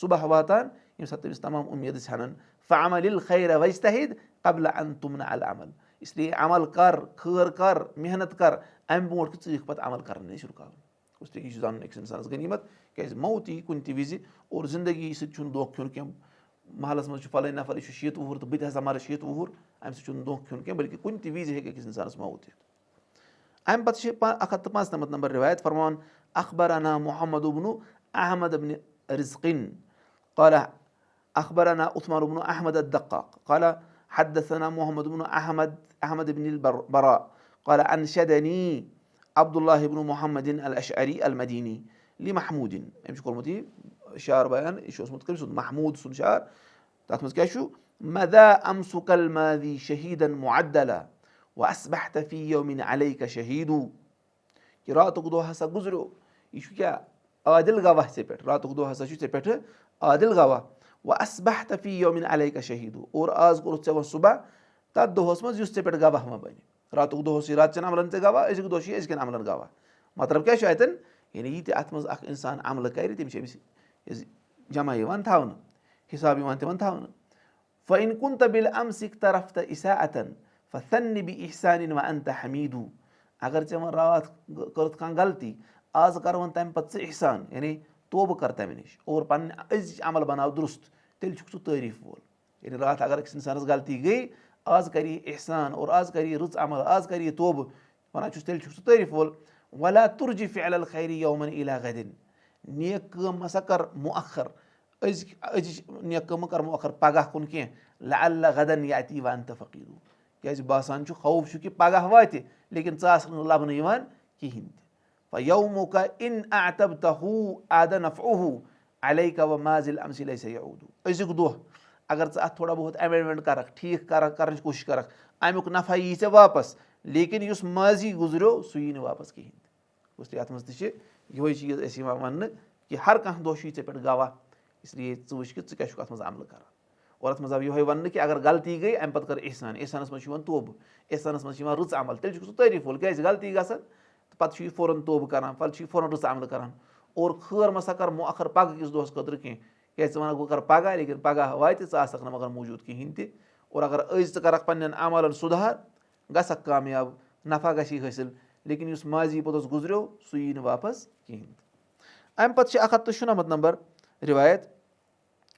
صبح واتان ییٚمہِ ساتہٕ تٔمِس تمام اُمیدٕ ژھٮ۪نان. فعمل الخير واجتهد قبل ان تمنع العمل، اس لیے عمل کر، خٲر کر، محنت کر، امہِ برونٛٹھ کہِ ژٕ یِکھ پتہٕ عمل کرنہٕ نِش رُکاوُن. اس لیے یہِ چھُ زانُن أکِس اِنسانس غنیٖمت، کیازِ موت یی کُنہِ تہِ وِزِ. اور زندگی سۭتۍ چھُنہٕ دھوکہٕ کھیوٚن کینٛہہ. محلس منٛز چھُ فلٲنۍ نفر، یہِ چھُ 60 وُہُر تہٕ بہٕ تہِ ہسا مرٕ 60 وُہُر، امہِ سۭتۍ چھُنہٕ دھوکہٕ کھیوٚن کینٛہہ، بلکہِ کُنہِ تہِ وِزِ ہیٚکہِ أکِس اِنسانس موت یِتھ. امہِ پتہٕ چھِ 195 نمبر رِوایت فرماوان اخبرنا محمد بن احمد بن رزق قال اخبرنا عثمان بن احمد الدقاق قال حدثنا محمد بن احمد بن البراء قال انشدني عبد الله بن محمد الاشعري المديني لمحمود. أمۍ چھُ کوٚرمُت یہِ شعر بیان، یہِ چھُ اوسمُت کٔمۍ سُنٛد، محموٗد سُنٛد شعر. تتھ منٛز کیاہ چھُ، مدا امسك الماضي شهيدا معدلا واصبحت في يوم عليك شهيد. کہِ راتُک دۄہ ہسا گُزریو، یہِ چھُ کیاہ عادل گواہ ژےٚ پٮ۪ٹھ، راتُک دۄہ ہسا چھُ ژےٚ پٮ۪ٹھٕ عادل گواہ. واصبحت في يوم عليك شهيد، اور آز کوٚرُتھ ژےٚ وۄنۍ صبح تتھ دۄہس منٛز یُس ژےٚ پٮ۪ٹھ گواہ وۄنۍ بنہِ. راتُک دۄہ اوس یہِ راتہٕ چٮ۪ن عملن ژےٚ گواہ، أزیُک دۄہ چھُ أزکٮ۪ن عملن گواہ. مطلب کیاہ چھُ اتٮ۪ن، یعنی یہِ تہِ اتھ منٛز اکھ اِنسان عملہٕ کرِ تِم چھِ أمِس جمع یِوان تھاونہٕ، حِساب یِوان تِمن تھاونہٕ. فإن كنت بالأمس اقترفت إساءة فثن بإحسان وأنت حميد. اگر ژےٚ وۄنۍ راتھ کٔرٕتھ کانٛہہ غلطی آز کر وۄنۍ تَمہِ پَتہٕ ژٕ احسان یعنی توبہٕ کر تَمہِ نِش اور پَنٕنۍ أزِچ عمل بناو درُست تیٚلہِ چھُکھ ژٕ تعریٖف وول. یعنی راتھ اگر أکِس اِنسانَس غلطی گٔے آز کَرِ یہِ احسان اور آز کَرِ یہِ رٕژ عمل آز کَرِ یہِ توبہٕ وَنان چھُس تیٚلہِ چھُکھ ژٕ تعریٖف وول. ولا تُرجہِ فعل الخير يوما إلى غد. نیک کٲم ہسا کر مُؤخر أزِچ نیک کٲم کر مُؤخر پگہہ کُن کینٛہہ. لعل غدا يأتي وأنت فقير. کیازِ باسان چھُ خوف چھُ کہِ پگہہ واتہِ لیکن ژٕ آسکھ نہٕ لَبنہٕ یِوان کِہینۍ تہِ. فيومك إن أعتبته عاد نفعه عليك وما زل الأمس ليس يعود. أزیُک دۄہ اگر ژٕ اَتھ تھوڑا بہت اٮ۪مینڈمینٹ کَرکھ ٹھیٖک کرنٕچ کوٗشِش کَرکھ اَمیُک نفع یی ژےٚ واپس لیکن یُس ماضی گُزریو سُہ یی نہٕ واپس کِہینۍ تہِ. گوٚو یَتھ منٛز تہِ چھِ یِہوے چیٖز اَسہِ یِوان وَننہٕ کہِ ہر کانٛہہ دۄہ چھُے ژےٚ پٮ۪ٹھ گواہ اسلیے ژٕ وٕچھ کہِ ژٕ کیاہ چھُکھ اَتھ منٛز عملہٕ کران. اور اَتھ منٛز آو یِہوے وَننہٕ کہِ اگر غلطی گٔے اَمہِ پَتہٕ کر احسان. احسانَس منٛز چھُ یِوان توبہٕ احسانَس منٛز چھِ یِوان رٕژ عمل تیٚلہِ چھُکھ ژٕ تعریٖف وول کیازِ غلطی گژھان تہٕ پَتہٕ چھُ یہِ فوراً توبہٕ کران پَتہٕ چھُ یہِ فوراً رٕژ عملہٕ کران. اور خٲر مَسا کر مُؤخر پگہہ کِس دۄہَس خٲطرٕ کینٛہہ کیازِ ژٕ وَنکھ بہٕ کرٕ پگہہ لیکن پگہہ واتہِ ژٕ آسکھ نہٕ مگر موٗجوٗد کِہینۍ تہِ. اور اگر أزۍ ژٕ کَرکھ پنٕنٮ۪ن عملن سُدھار گژھکھ کامیاب نفع گژھی حٲصِل لیکن یُس ماضی پوٚتُس گُزریو سُہ یی نہٕ واپس کِہینۍ تہِ. اَمہِ پَتہٕ چھِ 197 نمبر رِوایت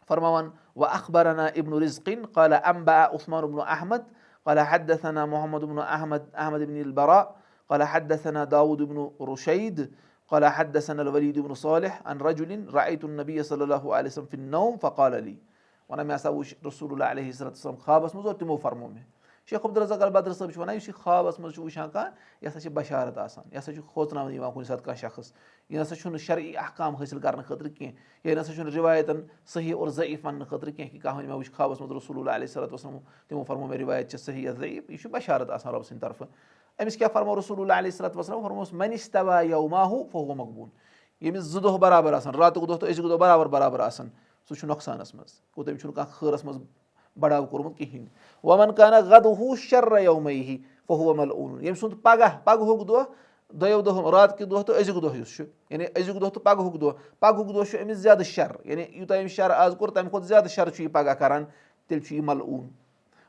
فرماوان وأخبرنا ابن رزق قال أنبأ عثمان بن أحمد قال حدثنا محمد بن أحمد بن البراء قال حدثنا داود بن رشيد قال حدثنا الوليد بن صالح عن رجل رأيت النبي صلى الله عليه وسلم في النوم فقال لي. وَنان مےٚ ہسا وٕچھ رسول اللہ علیہ الصلوۃ والسلام خوابَس منٛز اور تِمو فرمو مےٚ. شیخ عبدالرزاق البدر صٲب چھُ وَنان یُس یہِ خوابَس منٛز چھُ وٕچھان کانٛہہ یہِ ہسا چھِ بشارت آسان یہِ ہسا چھُ کھوژناونہٕ یِوان کُنہِ ساتہٕ کانٛہہ شخص. یہِ نسا چھُنہٕ شرعی احکام حٲصِل کرنہٕ خٲطرٕ کینٛہہ یہِ نسا چھُنہٕ رِوایتن صحیح اور ضعیٖف وَننہٕ خٲطرٕ کینٛہہ کہِ کانٛہہ وَنہِ مےٚ وٕچھ خوابَس منٛز رسول اللہ علیہ الصلوۃ والسلام تِمو فرمو مےٚ رِوایت چھِ صحیح یا ضعیٖف. یہِ چھُ بشارت آسان رۄبہٕ سٕنٛدِ طرفہٕ. أمِس کیاہ فرمو رسول اللہ علیہ الصلوۃ والسلام فرموس من استوى يومه فهو مقبول. ییٚمِس 2 دۄہ برابر آسان راتُک دۄہ تہٕ أزیُک دۄہ برابر آسان سُہ چھُ نۄقصانَس منٛز. گوٚو تٔمِس چھُنہٕ کانٛہہ خٲرَس منٛز بڑاو کوٚرمُت کِہینۍ. ومن كان غدوه شر يوميه فهو ملعون. ییٚمہِ سُنٛد پگہُک دۄہ 2 دۄہ راتکہِ دۄہ تہٕ أزیُک دۄہ یُس چھُ یعنی أزیُک دۄہ تہٕ پگہُک دۄہ چھُ أمِس زیادٕ شر یعنی یوٗتاہ أمِس شر آز کوٚر تَمہِ کھۄتہٕ زیادٕ شر چھُ یہِ پگہہ کران تیٚلہِ چھُ یہِ ملعون.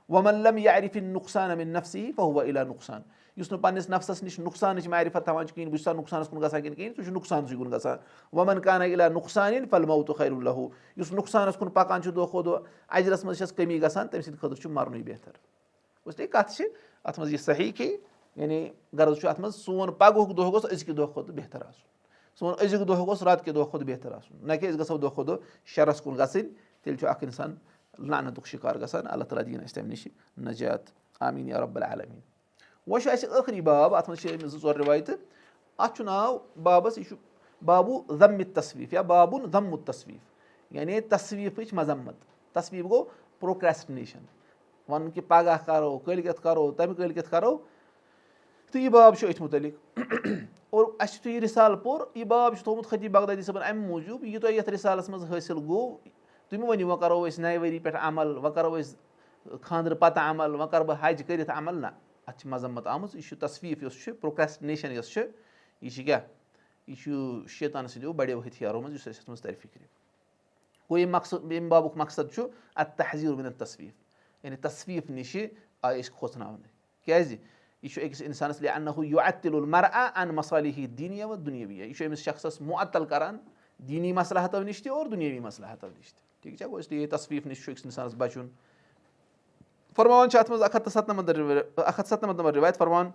ومن لم يعرف النقصان من نفسه فهو الى نقصان. یُس نہٕ پننِس نفسس نِش نۄقصانٕچ معرفت تھاوان چھُ کِہینۍ بہٕ چھُس سا نۄقصانس کُن گژھان کِنہٕ کِہینۍ سُہ چھُ نۄقصانسٕے کُن گژھان. ومن كان الى نقصان فالموت خير له. یُس نۄقصانس کُن پکان چھُ دۄہ کھۄتہٕ دۄہ اجرس منٛز چھس کٔمی گژھان تٔمۍ سٕنٛدِ خٲطرٕ چھُ مرنُے بہتر. بوٗز تُہۍ کتھ چھِ اتھ منٛز یہِ صحیح کہِ یعنی غرض چھُ اتھ منٛز سون پگہُک دۄہ گوٚژھ أزکہِ دۄہ کھۄتہٕ بہتر آسُن سون أزیُک دۄہ گوٚژھ راتکہِ دۄہ کھۄتہٕ بہتر آسُن نہ کہِ أسۍ گژھو دۄہ کھۄتہٕ دۄہ شرس کُن گژھٕنۍ تیٚلہِ چھُ اکھ اِنسان لعنتُک شِکار گژھان. اللہ تعالیٰ دِیِن اَسہِ تَمہِ نِش نجات آمیٖن یا رب العالمیٖن. وۄنۍ چھُ اَسہِ ٲخری باب اَتھ منٛز چھِ أمِس 2-4 رِوایتہٕ. اَتھ چھُ ناو بابس یہِ چھُ بابو ذم التصویٖف یا بابُن ذم التصویٖف یعنی تصویٖفٕچ مذمت. تصویٖف گوٚو پروکریسٹِنیشن وَنُن کہِ پگہہ کرو کٲلکٮ۪تھ کرو تَمہِ کٲلکٮ۪تھ کرو تہٕ یہِ باب چھُ أتھۍ مُتعلِق. اور اَسہِ یُتھُے یہِ رِسالہٕ پوٚر یہِ باب چھُ تھوٚومُت خطیٖب بغدادی صٲبن اَمہِ موٗجوٗب یہِ تۄہہِ یَتھ رِسالس منٛز حٲصِل گوٚو تُہۍ مہٕ ؤنِو وۄنۍ کرو أسۍ 9 ؤری پٮ۪ٹھ عمل وۄنۍ کرو أسۍ خاندرٕ پتہٕ عمل وۄنۍ کرٕ بہٕ حج کٔرِتھ عمل نہ اَتھ چھِ مذمت آمٕژ. یہِ چھُ تصویٖف یۄس چھِ پروکریسٹِنیشن یۄس چھِ یہِ چھِ کیاہ یہِ چھُ شیطان سٕنٛدیو بڑیو ہتھیارو منٛز یُس اَسہِ یَتھ منٛز ترِ فِکرِ. گوٚو ییٚمہِ مقصد ییٚمہِ بابُک مقصد چھُ التحذير من التصویٖف یعنی تصویٖف نِشہِ آیہِ أسۍ کھوژناونہٕ. کیازِ یہِ چھُ أکِس اِنسانس لأنه يعطل المرء عن مصالحه الدينية والدنيوية. یہِ چھُ أمِس شخصس معطل کران دیٖنی مصلحتو نِش تہِ اور دُنیٲوی مصلحتو نِش تہِ. ٹھیٖک چھا گوٚو اس لیے تصویٖف نِش چھُ أکِس اِنسانس بچُن. فرماوان چھِ اتھ منٛز 197 نمبر رِوایت فرماوان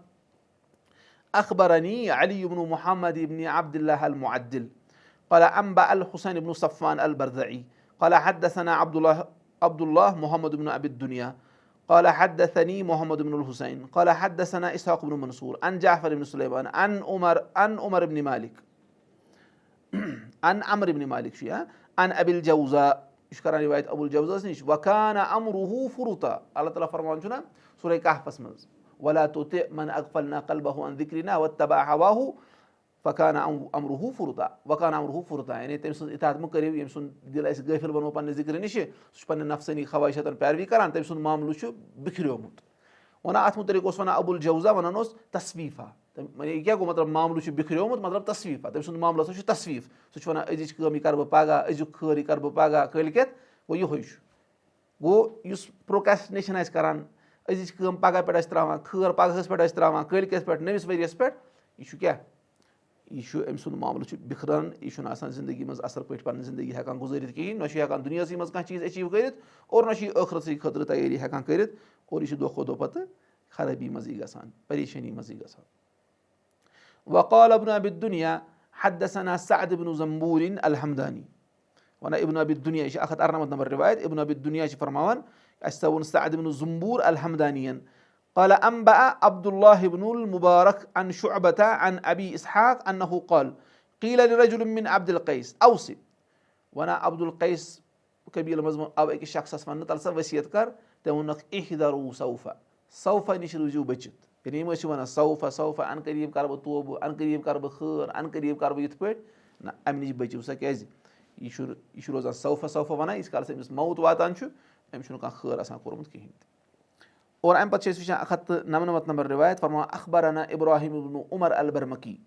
اخبرني علي بن محمد بن عبد الله المعدل قال أنبأ الحسين بن صفوان البرزعي قال حدثنا عبد الله محمد بن أبي الدنيا قال حدثني محمد بن الحسين قال حدثنا إسحاق بن منصور عن جعفر بن سليمان عن عمر بن مالك عن عمرو بن مالك عن أبي الجوزاء. یہِ چھُ کران رِوایت ابو الجوزاہس نِش. وكان أمره فرطا. اللہ تعالیٰ فرماوان چھُ نہ سورہ کہفس منٛز ولا تطع من أغفلنا قلبه عن ذكرنا واتبع هواه فكان أمره فرطا. وكان أمره فرطا یعنی تٔمۍ سٕنٛز اطاعت مہٕ کٔرِو ییٚمہِ سُنٛد دِل اَسہِ غٲفِل بنوو پننہِ ذِکرِ نِش سُہ چھُ پننٮ۪ن نفسٲنی خواہشاتن پیروی کران تٔمۍ سُنٛد معاملہٕ چھُ بِکھریومُت. وَنان اَتھ مُتعلِق اوس وَنان ابو الجوزا وَنان اوس تصویٖفا. یہِ کیاہ گوٚو مطلب معاملہٕ چھُ بِکھریومُت مطلب تصویٖفا تٔمۍ سُنٛد معاملہٕ ہسا چھُ تصویٖف. سُہ چھُ وَنان أزِچ کٲم یہِ کرٕ بہٕ پگہہ أزیُک خٲر یہِ کرٕ بہٕ پگہہ کٲلکٮ۪تھ گوٚو یِہوے چھُ. گوٚو یُس پروکیسٹِنیشن آسہِ کران أزِچ کٲم پگہہ پٮ۪ٹھ آسہِ تراوان خٲر پگہس پٮ۪ٹھ آسہِ تراوان کٲلکٮ۪تھ پٮ۪ٹھ نٔوِس ؤریَس پٮ۪ٹھ یہِ چھُ کیاہ یہِ چھُ أمۍ سُنٛد معاملہٕ چھُ بِکھران یہِ چھُنہٕ آسان زندگی منٛز اَصٕل پٲٹھۍ پَنٕنۍ زندگی ہٮ۪کان گُزٲرِتھ کِہینۍ نہ چھُ ہٮ۪کان دُنیاہسٕے منٛز کانٛہہ چیٖز أچیٖو کٔرِتھ اور نہ چھُ یہِ ٲخرَتسٕے خٲطرٕ تیٲری ہٮ۪کان کٔرِتھ اور یہِ چھُ دۄہ کھۄتہٕ دۄہ پَتہٕ خرٲبی منٛزٕے گژھان پریشٲنی منٛزٕے گژھان. وقال ابن ابي الدنيا حدثنا سعد بن زنبور الحمداني وَنان ابن ابي الدنيا یہِ چھِ 198 نمبر رِوایت. ابن ابي الدنيا چھِ فرماوان اَسہِ ہسا ووٚن سعد بن زنبور الحمدانین قال انبأ عبد الله بن المبارك عن شعبة عن ابي اسحاق انه قال قيل لرجل من عبد القيس اوصِ وَنان عبد القيس قبیٖلہٕ منٛز آو أکِس شخصس وَننہٕ تَلہٕ سا ؤصیت کر تٔمۍ ووٚنُکھ احذروا سوفا سوفا نِش روٗزِو بٔچِتھ. یعنی یِم ٲسۍ وَنان سوفا سوفا اَن قریٖب کَرٕ بہٕ توبہٕ اَن قریٖب کَرٕ بہٕ خٲر اَن قریٖب کَرٕ بہٕ یِتھ پٲٹھۍ نہ اَمہِ نِش بٔچِو سا کیازِ یہِ چھُ روزان سوفا سوفا وَنان ییٖتِس کالَس أمِس موت واتان چھُ أمِس چھُنہٕ کانٛہہ خٲر آسان کوٚرمُت کِہینۍ تہِ. اور اَمہِ پَتہٕ چھِ أسۍ وٕچھان 199 نمبر رِوایت فرماوان اخبرنا ابراهيم بن عمر البرمكي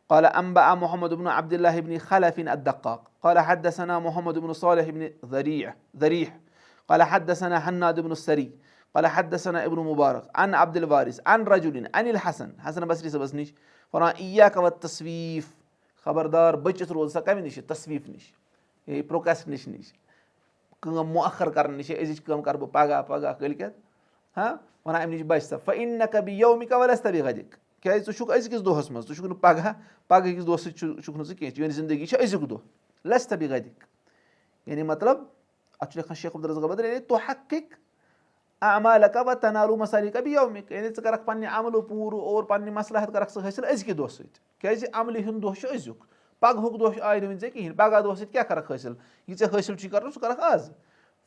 قال انبأ محمد بن عبد الله بن خلف الدقاق قال حدثنا محمد بن صالح بن ذريح قال حدثنا حناد بن السري قال حدثنا ابن مبارك عن عبد الوارث عن رجل عن الحسن حسن بصری صٲبس نِش فرماوان اِیاکَ وَالتَّصویٖف خبردار بٔچِتھ روز سا کَمہِ نِش تصویٖف نِش پروکیسٹِنیشن نِش کٲم مُعخر کرنہٕ نِش أزِچ کٲم کرٕ بہٕ پگہہ پگہہ کٲلکٮ۪تھ وَنان اَمہِ نِش بچ سا فإنك بيومك ولست بغدك کیازِ ژٕ چھُکھ أزکِس دۄہس منٛز ژٕ چھُکھ نہٕ پگہہ کِس دۄہس سۭتۍ چھُکھ نہٕ ژٕ کینٛہہ چٲنۍ زندگی چھِ أزیُک دۄہ لست بغدك یعنی مطلب اَتھ چھُ لیکھان شیخ عبدالرزاق بدر یعنی تحقق اعمالك وتنال مصالحك بيومك یعنی ژٕ کرکھ پننہِ عملہٕ پوٗرٕ اور پننہِ مصلحت کرکھ ژٕ حٲصِل أزکہِ دۄہ سۭتۍ کیازِ عملہِ ہُنٛد دۄہ چھُ أزیُک پگہُک دۄہ آیہِ نہٕ وٕنہِ ژےٚ کِہینۍ پگہہ دۄہ سۭتۍ کیاہ کرکھ حٲصِل یہِ ژےٚ حٲصِل چھُے کرُن سُہ کرکھ آز.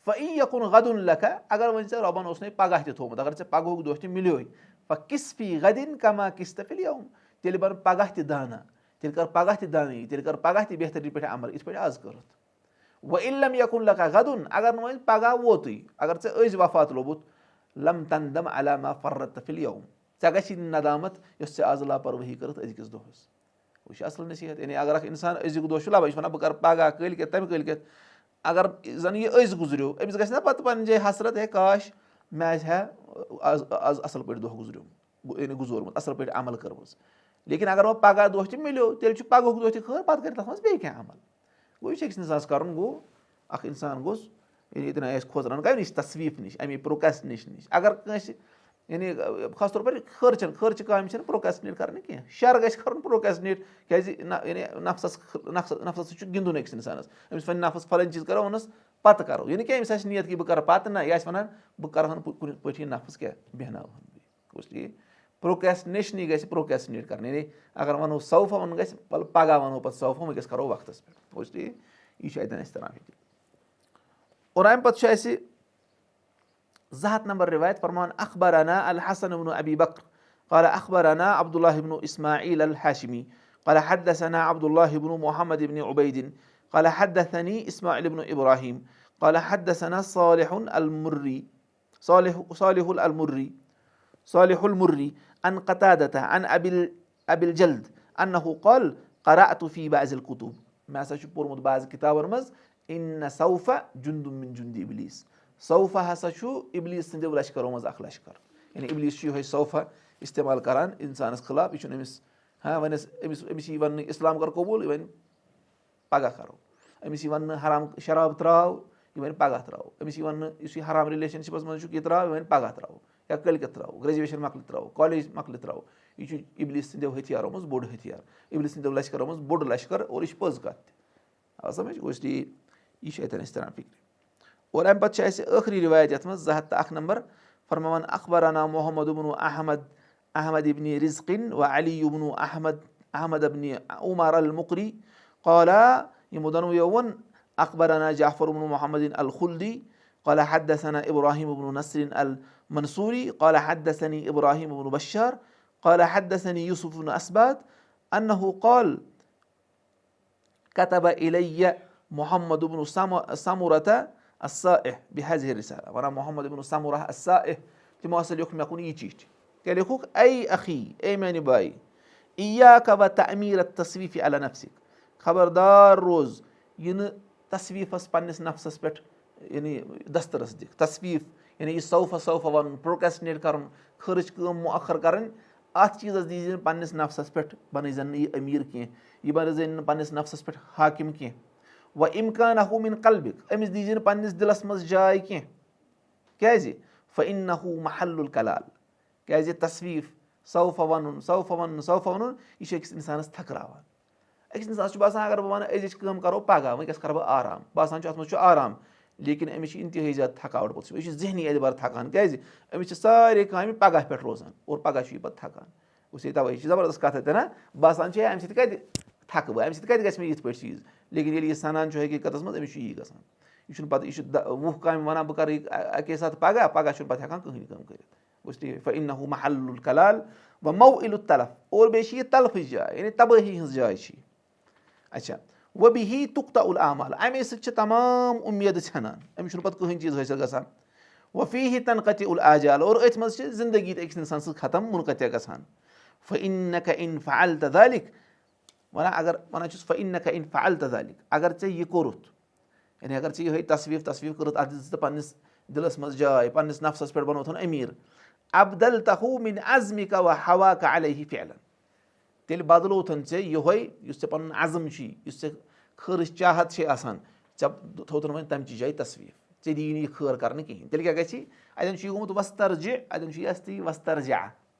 فإن يكن غد لك اگر وۄنۍ ژےٚ رۄبن اوسنَے پگہہ تہِ تھومُت اگر ژےٚ پگہُک دۄہ تہِ مِلیوے فكس في غد كما كست في اليوم تیٚلہِ بن پگہہ تہِ دانا تیٚلہِ کر پگہہ تہِ دانٲیی تیٚلہِ کر پگہہ تہِ بہتری پٲٹھۍ عمل یِتھ پٲٹھۍ آز کٔرٕتھ. وإن لم يكن لك غد اگر نہٕ وۄنۍ پگہہ ووتُے اگر ژےٚ أزۍ وفات لوٚبُت لم تندم على ما فرطت في اليوم ژےٚ گژھی نہٕ ندامت یۄس ژےٚ آز لاپروٲہی کٔرٕتھ أزکِس دۄہس. یہِ چھُ اَصٕل نصیحت یعنی اگر اکھ اِنسان أزیُک دۄہ چھُ لبان یہِ چھُ وَنان بہٕ کرٕ پگہہ کٲلکٮ۪تھ تَمہِ کٲلکٮ۪تھ اگر زن یہِ أزۍ گُزریو أمِس گژھِ نہ پتہٕ پنٕنہِ جایہِ حسرت ہے کاش مےٚ آسہِ ہا آز اَصٕل پٲٹھۍ دۄہ گُزریومُت یعنی گُزورمُت اَصٕل پٲٹھۍ عمل کٔرمٕژ. لیکِن اگر وۄنۍ پگہہ دۄہ تہِ مِلیو تیٚلہِ چھُ پگہُک دۄہ تہِ خٲر پتہٕ کرِ تَتھ منٛز بیٚیہِ کینٛہہ عمل. گوٚو یہِ چھُ أکِس اِنسانَس کَرُن گوٚو اکھ اِنسان گوٚژھ یعنی ییٚتٮ۪ن آسہِ کھوژان کَمہِ نِش تصویٖف نِش اَمے پروکیسٹِنیشن نِش. اگر کٲنٛسہِ یعنی خاص طور پر خٲرچہِ کامہِ چھنہٕ پروکیسٹِنیٹ کرنہِ کینٛہہ شر گژھِ کَرُن پروکیسٹِنیٹ کیازِ یعنی نفسس سۭتۍ چھُ گِنٛدُن أکِس اِنسانس أمِس وَنہِ نفس فلٲنۍ چیٖز کرو ووٚنُس پتہٕ کرو یعنی کیاہ أمِس آسہِ نِیت کہِ بہٕ کرٕ پتہٕ نہ یہِ آسہِ وَنان بہٕ کرٕہن کُنہِ پٲٹھۍ یہِ نفس کیاہ بیٚہناوہن گوٚژھ ٹھیٖک پروکیسٹِنیشنٕے گژھِ پروکیسٹِنیٹ کرٕنۍ یعنی اگر وَنو سوفا وَنُن گژھِ وَلہٕ پگہہ وَنو پتہٕ سوفا وٕنکیٚس کرو وقتس پٮ۪ٹھ گوٚژھ ٹھیٖک یہِ چھُ اَتٮ۪ن اَسہِ تران فِکرِ. اور اَمہِ پتہٕ چھُ اَسہِ 200 نمبر رِوایت فرماوان اخبرنا الحسن بن ابي بكر قال اخبرنا عبد الله بن اسماعيل الحاشمي قال حدثنا عبد الله بن محمد بن عبيد قال حدثني اسماعيل بن ابراهيم قال حدثنا صالح المري عن قتادة عن ابي الجلد انه قال قرأت في بعض الكتب مےٚ ہسا چھُ پوٚرمُت بعض کِتابن منٛز ان سوفا جُندٌ من جُندِ ابلیٖس سوفا ہسا چھُ ابلیٖس سٕنٛدیو لشکرو منٛز اکھ لشکر یعنی ابلیٖس چھُ یِہوے سوفا استعمال کران انسانس خٕلاف یہِ چھُنہٕ أمِس أمِس یی وننہٕ اِسلام کر قبوٗل یہِ وَنہِ پگہہ کرو أمِس یی وننہٕ حرام شراب تراو یہِ وَنہِ پگہہ تراوو أمِس یی وننہٕ یُس یہِ حرام رِلیشنشِپس منٛز چھُکھ یہِ تراو یہِ وَنہِ پگہہ تراوو یا کٲلکٮ۪تھ تراوو گریجویشن مۄکلہِ تراوو کالیج مۄکلہِ تراوو یہِ چھُ ابلیٖس سٕنٛدیو ہتھیارو منٛز بوٚڑ ہتھیار ابلیٖس سٕنٛدیو لشکرو منٛز بوٚڑ لشکر اور یہِ چھِ پٔز کتھ تہِ آو سمجھ گوٚژھ ٹھیٖک یہِ چھُ اَتٮ۪ن اَسہِ تران فِکرِ. اور اَمہِ پتہٕ چھِ اَسہِ ٲخری رِوایت یَتھ منٛز 201 نمبر فرماوان اخبرنا محمد بن احمد بن رزق وعلي بن احمد بن عمر المقري قال یِمو دۄنوٕیو ووٚن اخبرنا جعفر بن محمد الخلدي قال حدثنا ابراهيم بن نصر المنصوري قال حدثني ابراهيم بن بشار قال حدثني يوسف بن اسبات انه قال كتب الي محمد بن سمرة السائح بهذه الرسالة وَنان محمد بن سمرة السائح تِمو ہسا لیوٚکھ مےٚ کُن یہِ چِٹھۍ کیاہ لیوٚکھُکھ اے اخی اے میانہِ بایی اِیاکَ وتعمیٖر التصویٖف علی نفسِک خبردار روز یہِ نہٕ تصویٖفس پننِس نفسس پٮ۪ٹھ یعنی دسترس دِکھ تصویٖف یعنی یہِ صوفہ صوفہ وَنُن پرٛوکیسٹِنیٹ کَرُن خٲرٕچ کٲم مُعخر کَرٕنۍ اَتھ چیٖزَس دیٖزِ نہٕ پنٛنِس نفسَس پٮ۪ٹھ بَنٲے زَن نہٕ یہِ أمیٖر کینٛہہ یہِ بَنٲے نہٕ پنٛنِس نفسَس پٮ۪ٹھ حاکِم کینٛہہ وَ اِمکانہ مِن قلبِک أمِس دیٖزِ نہٕ پنٛنِس دِلَس منٛز جاے کینٛہہ کیٛازِ فإنه محل الکلال کیٛازِ تصویٖف صوفہ وَنُن یہِ چھُ أکِس اِنسانَس تھٔکراوان أکِس اِنسانَس چھُ باسان اگر بہٕ وَنہٕ أزِچ کٲم کَرو پَگاہ وٕنۍکٮ۪س کَرٕ بہٕ آرام باسان چھُ اَتھ منٛز چھُ آرام لیکِن أمِس چھِ اِنتِہٲیی زیادٕ تھکاوٹ پوٚتُس أمِس چھُ ذہنی اعتبار تھکان کیٛازِ أمِس چھِ سارے کامہِ پَگاہ پٮ۪ٹھ روزان اور پَگاہ چھُ یہِ پَتہٕ تھکان گوٚژھ یہِ تَوَے یہِ چھِ زبردست کَتھ اَتٮ۪ن نہ باسان چھِ ہے اَمہِ سۭتۍ کَتہِ تھکہٕ بہٕ اَمہِ سۭتۍ کَتہِ گژھِ مےٚ یِتھ پٲٹھۍ چیٖز لیکِن ییٚلہِ یہِ سَنان چھُ حقیٖقتَس منٛز أمِس چھُ یی گژھان یہِ چھُنہٕ پَتہٕ یہِ چھُ وُہ کامہِ وَنان بہٕ کَرٕ یہِ اَکے ساتہٕ پَگاہ چھُنہٕ پَتہٕ ہٮ۪کان کٕہٕنۍ کٲم کٔرِتھ گوٚژھ ٹھیٖک فإنه محل الکلال وموئل التلف اور بیٚیہِ چھِ یہِ تلفٕچ جاے یعنی تبٲہی ہٕنٛز جاے چھِ یہِ اچھا وبِہی تُقطع الآمال اَمے سۭتۍ چھِ تمام اُمیدٕ ژھٮ۪نان أمِس چھُنہٕ پَتہٕ کٕہٕنۍ چیٖز حٲصِل گژھان وفیٖہِ تنقطع الآجال اور أتھۍ منٛز چھِ زندگی تہِ أکِس اِنسان سٕنٛز ختم مُنقطع گژھان فإنک إن فعلت ذلک وَنان چھُس فإنک إن فعلت ذلک اگر ژےٚ یہِ کوٚرُتھ یعنی اگر ژےٚ یِہوٚے تصویٖف کٔرٕتھ اَتھ دِژٕتھ ژٕ پنٛنِس دِلَس منٛز جاے پنٛنِس نفسَس پٮ۪ٹھ بنوتھن أمیٖر ابدلتہ من عزمک وحواک علیہ فعلن تیٚلہِ بدلوتھن ژےٚ یِہوٚے یُس ژےٚ پَنُن عزم چھُے یُس ژےٚ خٲرٕچ چاہت چھے آسان ژےٚ تھوتھن وۄنۍ تَمچہِ جایہِ تصویٖف ژےٚ دِیی نہٕ یہِ خٲر کَرنہٕ کِہیٖنۍ تیٚلہِ کیٛاہ گژھِ اَتٮ۪ن چھُ یہِ گوٚمُت وسترجہِ اَتٮ۪ن چھُ یہِ اصلی وسترجا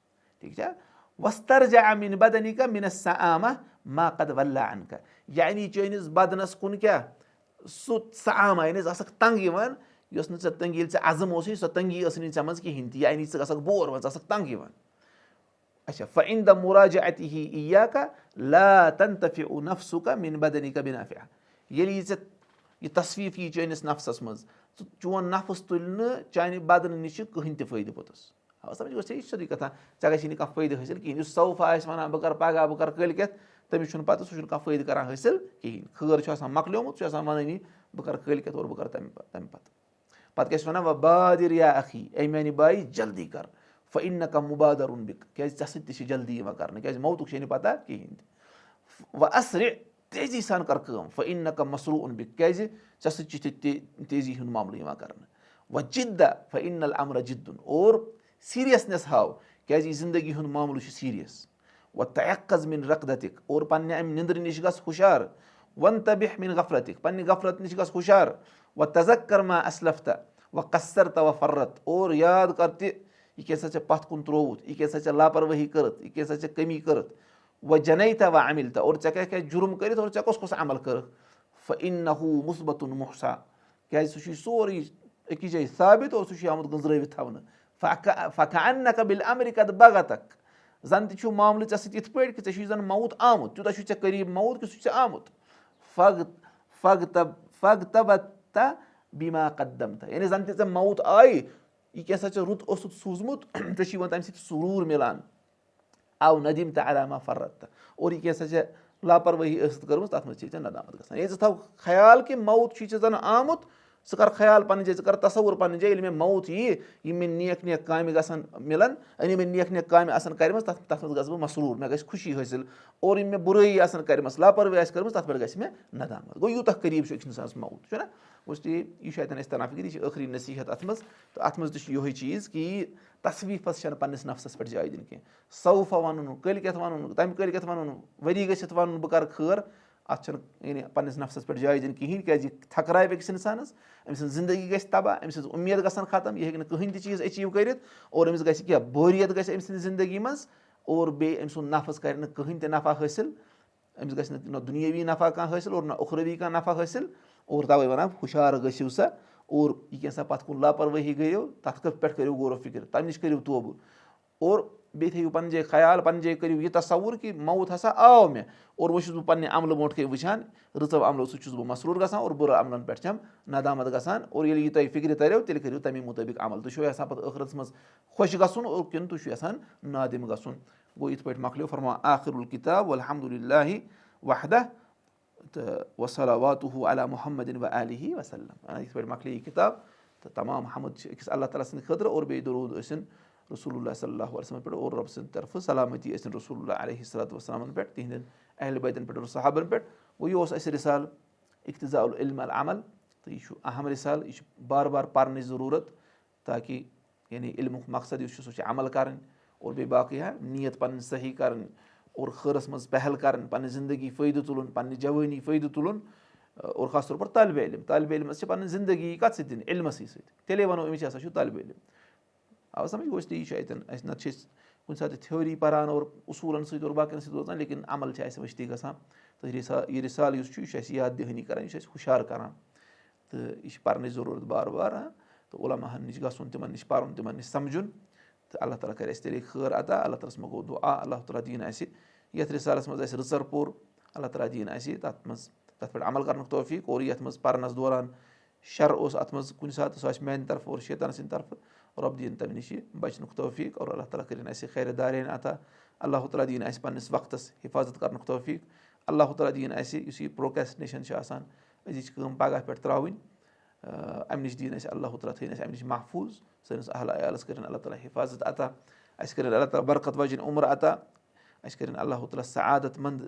ٹھیٖک چھا وسترجا من بدنِکا من السآمہ ما قد ولّا عنکا یعنی چٲنِس بدنس کُن کیٛاہ سُہ سآمہ یعنی ژٕ آسکھ تنٛگ یِوان یۄس نہٕ ژےٚ تنٛگی ییٚلہِ ژےٚ عزم اوسُے سۄ تنٛگی ٲس نہٕ ژےٚ منٛز کِہینۍ تہِ یعنی ژٕ گژھکھ بور وۄنۍ ژٕ آسکھ تنٛگ یِوان اچھا فعند مراجعتہ ایاکا لا تنتفع نفسک من بدنک بنافع ییٚلہِ یہِ ژےٚ یہِ تصویٖف یی چٲنِس نفسس منٛز چون نفس تُلہِ نہٕ چانہِ بدنہٕ نِش چھُ کٕہٕنۍ تہِ فٲیدٕ پوٚتُس سمجھ گوٚژھ یہِ چھِ سیٚودُے کَتھا ژےٚ گژھی نہٕ کانٛہہ فٲیدٕ حٲصِل کِہینۍ یُس صوفہ آسہِ وَنان بہٕ کَرٕ پگاہ بہٕ کَرٕ کٲلکٮ۪تھ تٔمِس چھُنہٕ پَتہٕ سُہ چھُنہٕ کانٛہہ فٲیدٕ کران حٲصِل کِہینۍ خٲر چھُ آسان مۄکلیومُت سُہ چھُ آسان وَنٲنی بہٕ کَرٕ کٲلکٮ۪تھ اور بہٕ کَرٕ تَمہِ پَتہٕ کیاہ چھِ وَنان وبادر یا اخی اے میانہِ بایی جلدی کر فإنک مبادرُن بک کیازِ ژےٚ سۭتۍ تہِ چھِ جلدی یِوان کرنہٕ کیازِ موتُک چھے نہٕ پتہ کِہینۍ تہِ واسرع تیزی سان کر کٲم فإنک مسروعن بک کیازِ ژےٚ سۭتۍ چھُ تیزی ہُنٛد معاملہٕ یِوان کرنہٕ وجدہ فإن الامر جدُن اور سیٖریسنیس ہاو کیازِ یہِ زندگی ہُنٛد معاملہٕ چھُ سیٖریس وتیقظ من رقدتک اور پننہِ امہِ نِندرِ نِش گژھ ہُشار وانتبہ من غفلتک پننہِ غفلت نِش گژھ ہُشار وتذکر ما اسلفت وقصرت وفرت اور یاد کر تہِ یہِ کیٛاہ سا ژےٚ پتھ کُن ترووُتھ یہِ کیٛاہ سا ژےٚ لاپروٲہی کٔرٕتھ یہِ کیٛاہ سا ژےٚ کٔمی کٔرٕتھ وجنیت وعملت اور ژےٚ کیٛاہ کیٛاہ جُرم کٔرِتھ اور ژےٚ کُس عمل کٔرٕکھ فإنه مثبتٌ محصا کیٛازِ سُہ چھُے سورُے أکِس جایہِ ثابت اور سُہ چھُے آمُت گٔنٛزرٲوِتھ تھاونہٕ فکأنک بالامر قد بغتک زن تہِ چھُ معاملہٕ ژےٚ سۭتۍ یِتھ پٲٹھۍ کہِ ژےٚ چھُے زن موت آمُت تیوٗتاہ چھُے ژےٚ قریٖب موت کہِ سُہ چھُ ژےٚ آمُت فغتبت بما قدمت یعنی زن تہِ ژےٚ موت آیہِ یہِ کیٛاہ سا ژےٚ رُت اوسُتھ سوٗزمُت ژےٚ چھُے وۄنۍ تَمہِ سۭتۍ سروٗر مِلان او ندمت علی ما فرطت اور یہِ کیٛاہ سا ژےٚ لاپروٲہی ٲسٕتھ کٔرمٕژ تَتھ منٛز چھے ژےٚ ندامت گژھان ییٚلہِ ژٕ تھاو خیال کہِ موت چھُے ژےٚ زن آمُت ژٕ کر خیال پنٕنہِ جایہِ ژٕ کر تصوُر پنٕنہِ جایہِ ییٚلہِ مےٚ موت ییہِ یِم مےٚ نیک نیک کامہِ گژھن مِلن یعنی مےٚ نیک نیک کامہِ آسن کَرِمَژٕ تَتھ منٛز گژھٕ بہٕ مسروٗر مےٚ گژھِ خوشی حٲصِل اور یِم مےٚ بُرٲیی آسن کَرِمَژٕ لاپروٲہی آسہِ کٔرمٕژ تَتھ پٮ۪ٹھ گژھِ مےٚ ندامت گوٚو یوٗتاہ قریٖب چھُ أکِس اِنسانَس موت چھُنہ گوٚژھ یہِ چھُ اَتٮ۪ن اَسہِ تران فِکرِ یہِ چھِ ٲخری نصیٖحت اَتھ منٛز تہٕ اَتھ منٛز تہِ چھُ یِہوے چیٖز کہِ یہِ تصویٖفَس چھَنہٕ پنٛنِس نفسَس پٮ۪ٹھ جاے دِنۍ کینٛہہ صوفہ وَنُن کٲلکٮ۪تھ وَنُن تَمہِ کٲلکٮ۪تھ وَنُن ؤری گٔژھِتھ وَنُن بہٕ کَرٕ خٲر اَتھ چھَنہٕ یعنی پنٛنِس نفسَس پٮ۪ٹھ جاے دِنۍ کِہیٖنۍ کیٛازِ یہِ تھکراوِ أکِس اِنسانَس أمۍ سٕنٛز زندگی گژھِ تباہ أمۍ سٕنٛز اُمید گژھن ختم یہِ ہیٚکہِ نہٕ کٕہٕنۍ تہِ چیٖز ایچیٖو کٔرِتھ اور أمِس گژھِ کیٛاہ بوریت گژھِ أمۍ سٕنٛدِ زندگی منٛز اور بیٚیہِ أمۍ سُنٛد نفس کَرِ نہٕ کٕہٕنۍ تہِ نفع حٲصِل أمِس گژھِ نہٕ نہ دُنیٲوی نفع کانٛہہ حٲصِل اور نہ اُخروی کانٛہہ نفع حٲصِل اور تَوَے وَنان ہُشار گٔژھِو سا اور یہِ کیٛاہ سا پَتھ کُن لاپروٲہی گٔیو تَتھ پٮ۪ٹھ کٔرِو غورو فِکر تَمہِ نِش کٔرِو توبہٕ اور بیٚیہِ تھٲیِو پنٛنہِ جایہِ خیال پنٛنہِ جایہِ کٔرِو یہِ تصوُر کہِ موت ہسا آو مےٚ اور وۄنۍ چھُس بہٕ پنٛنہِ عملہٕ برونٛٹھ کَنۍ وٕچھان رٕژو عملو سۭتۍ چھُس بہٕ مسروٗر گژھان اور بُرٕ عملن پٮ۪ٹھ چھَم ندامت گژھان اور ییٚلہِ یہِ تۄہہِ فِکرِ تَریو تیٚلہِ کٔرِو تَمے مُطٲبِق عمل تُہۍ چھُو یژھان پَتہٕ ٲخرَس منٛز خۄش گژھُن اور کِنہٕ تُہۍ چھُو یژھان نادِم گژھُن گوٚو یِتھ پٲٹھۍ مۄکلیو فرماوان آخِر الکِتاب والحمدُاللہِ وحدہ تہٕ وصلواتُہ علی محمد وآلہ وسلم یِتھ پٲٹھۍ مۄکلے یہِ کِتاب تہٕ تمام حمد چھِ أکِس اللہ تعالیٰ سٕنٛدِ خٲطرٕ اور بیٚیہِ دروٗد ٲسِن رسول اللہ صلی اللہ علیہ وسلمَن پٮ۪ٹھ اور رۄبہٕ سٕنٛدِ طرفہٕ سلامتی ٲسِن رسول اللہ علیہ الصلوۃ والسلامَن پٮ۪ٹھ تِہنٛدٮ۪ن اہلِ بیتَن پٮ۪ٹھ اور صحابَن پٮ۪ٹھ گوٚو یہِ اوس اَسہِ رِسالہٕ اقتضاء العلم العمل تہٕ یہِ چھُ اہم رِسالہٕ یہِ چھُ بار بار پَرنٕچ ضروٗرت تاکہِ یعنی علمُک مقصد یُس چھُ سُہ چھُ عمل کَرٕنۍ اور بیٚیہِ باقٕے نیت پَنٕنۍ صحیح کَرٕنۍ اور خٲرَس منٛز پہل کَرٕنۍ پَنٕنہِ زندگی فٲیدٕ تُلُن پَننہِ جوٲنی فٲیدٕ تُلُن اور خاص طور پر طالبہِ علمَس چھِ پَنٕنۍ زندگی کَتھ سۭتۍ دِنۍ علمَسٕے سۭتۍ تیٚلے وَنو أمِس ہسا چھُ طالبہِ علم آو سَمجھ گوٚو یی چھُ اَتٮ۪ن اَسہِ نَتہٕ چھِ أسۍ کُنہِ ساتہٕ تھیوری پَران اور اصوٗلَن سۭتۍ اور باقین سۭتۍ روزان لیکِن عمل چھِ اَسہِ ؤشتی گژھان تہٕ یہِ رِسال یُس چھُ یہِ چھُ اَسہِ یاد دِہٲنی کَران یہِ چھُ اَسہِ ہُشار کَران تہٕ یہِ چھِ پَرنٕچ ضروٗرت بار بار تہٕ عُلماہَن نِش گژھُن تِمن نِش پَرُن تِمن نِش سَمجھُن تہٕ اللہ تعالیٰ کَرِ اَسہِ تیٚلے خٲر عطا اللہ تعالیٰ ہَس منٛز گوٚو دُعا اللہ تعالیٰ دِیِن اَسہِ یَتھ رِسالَس منٛز اَسہِ رٕژَر پوٚر اللہ تعالیٰ دِیِن اَسہِ تَتھ پٮ۪ٹھ عمل کَرنُک توفیٖق اور یَتھ منٛز پَرنَس دوران شَر اوس اَتھ منٛز کُنہِ ساتہٕ سُہ آسہِ میٛانہِ طرفہٕ اور شیطان سٕنٛدِ طرفہٕ رۄب دِیِن تَمہِ نِش بَچنُک توفیٖق اور اللہ تعالیٰ کٔرِنۍ اَسہِ خیرِ دارین عطا اللہ تعالیٰ دِیِن اَسہِ پنٛنِس وقتَس حِفاظت کَرنُک توفیٖق اللہ تعالیٰ دِیِن اَسہِ یُس یہِ پرٛوکیسٹِنیشَن چھِ آسان أزِچ کٲم پَگاہ پٮ۪ٹھ ترٛاوٕنۍ اَمہِ نِش دِیِن اَسہِ اللہ تعالیٰ تھٲیِن اَسہِ اَمہِ نِش محفوٗظ سٲنِس اہل عیالَس کٔرِنۍ اللہ تعالیٰ حِفاظت عطا اَسہِ کٔرِنۍ اللہ تعالیٰ برکت واجٮ۪ن عُمر عطا اَسہِ کٔرِنۍ اللہ تعالیٰ سعادت منٛد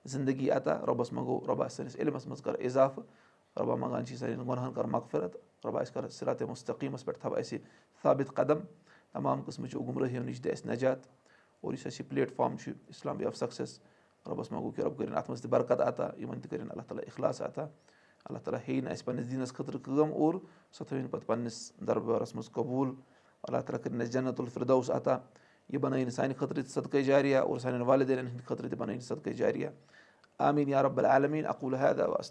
زندگی عطا رۄبَس منٛگو رۄبا سٲنِس علمَس منٛز کَر اِضافہٕ رۄبا منٛگان چھِ سانٮ۪ن گۄنہَن کَر مغفرت رۄبا اَسہِ کَر صراطِ مُستقیٖمَس پٮ۪ٹھ تھاو اَسہِ ثابت قدم تمام قٕسمٕچو گُمرٲہیو نِش دِ اَسہِ نجات اور یُس اَسہِ یہِ پلیٹ فارم چھُ اِسلام وے آف سَکسیس رۄبَس منٛگو کہِ رۄب کٔرِنۍ اَتھ منٛز تہِ برکت عطا یِمن تہِ کٔرِنۍ اللہ تعالیٰ اخلاص عطا اللہ تعالیٰ ہیٚیہِ نہٕ اَسہِ پنٛنِس دیٖنَس خٲطرٕ کٲم اور سۄ تھٲوِن پَتہٕ پنٛنِس دربارَس منٛز قبوٗل اللہ تعالیٰ کٔرِنۍ اَسہِ جنت الفردوس عطا یہِ بَنٲیِن سانہِ خٲطرٕ تہِ صدقے جاریہ اور سانٮ۪ن والدینَن ہِنٛدِ خٲطرٕ تہِ بَنٲیِن صدقے جاریہ آمیٖن یا رب العالمیٖن اقوٗل ہذا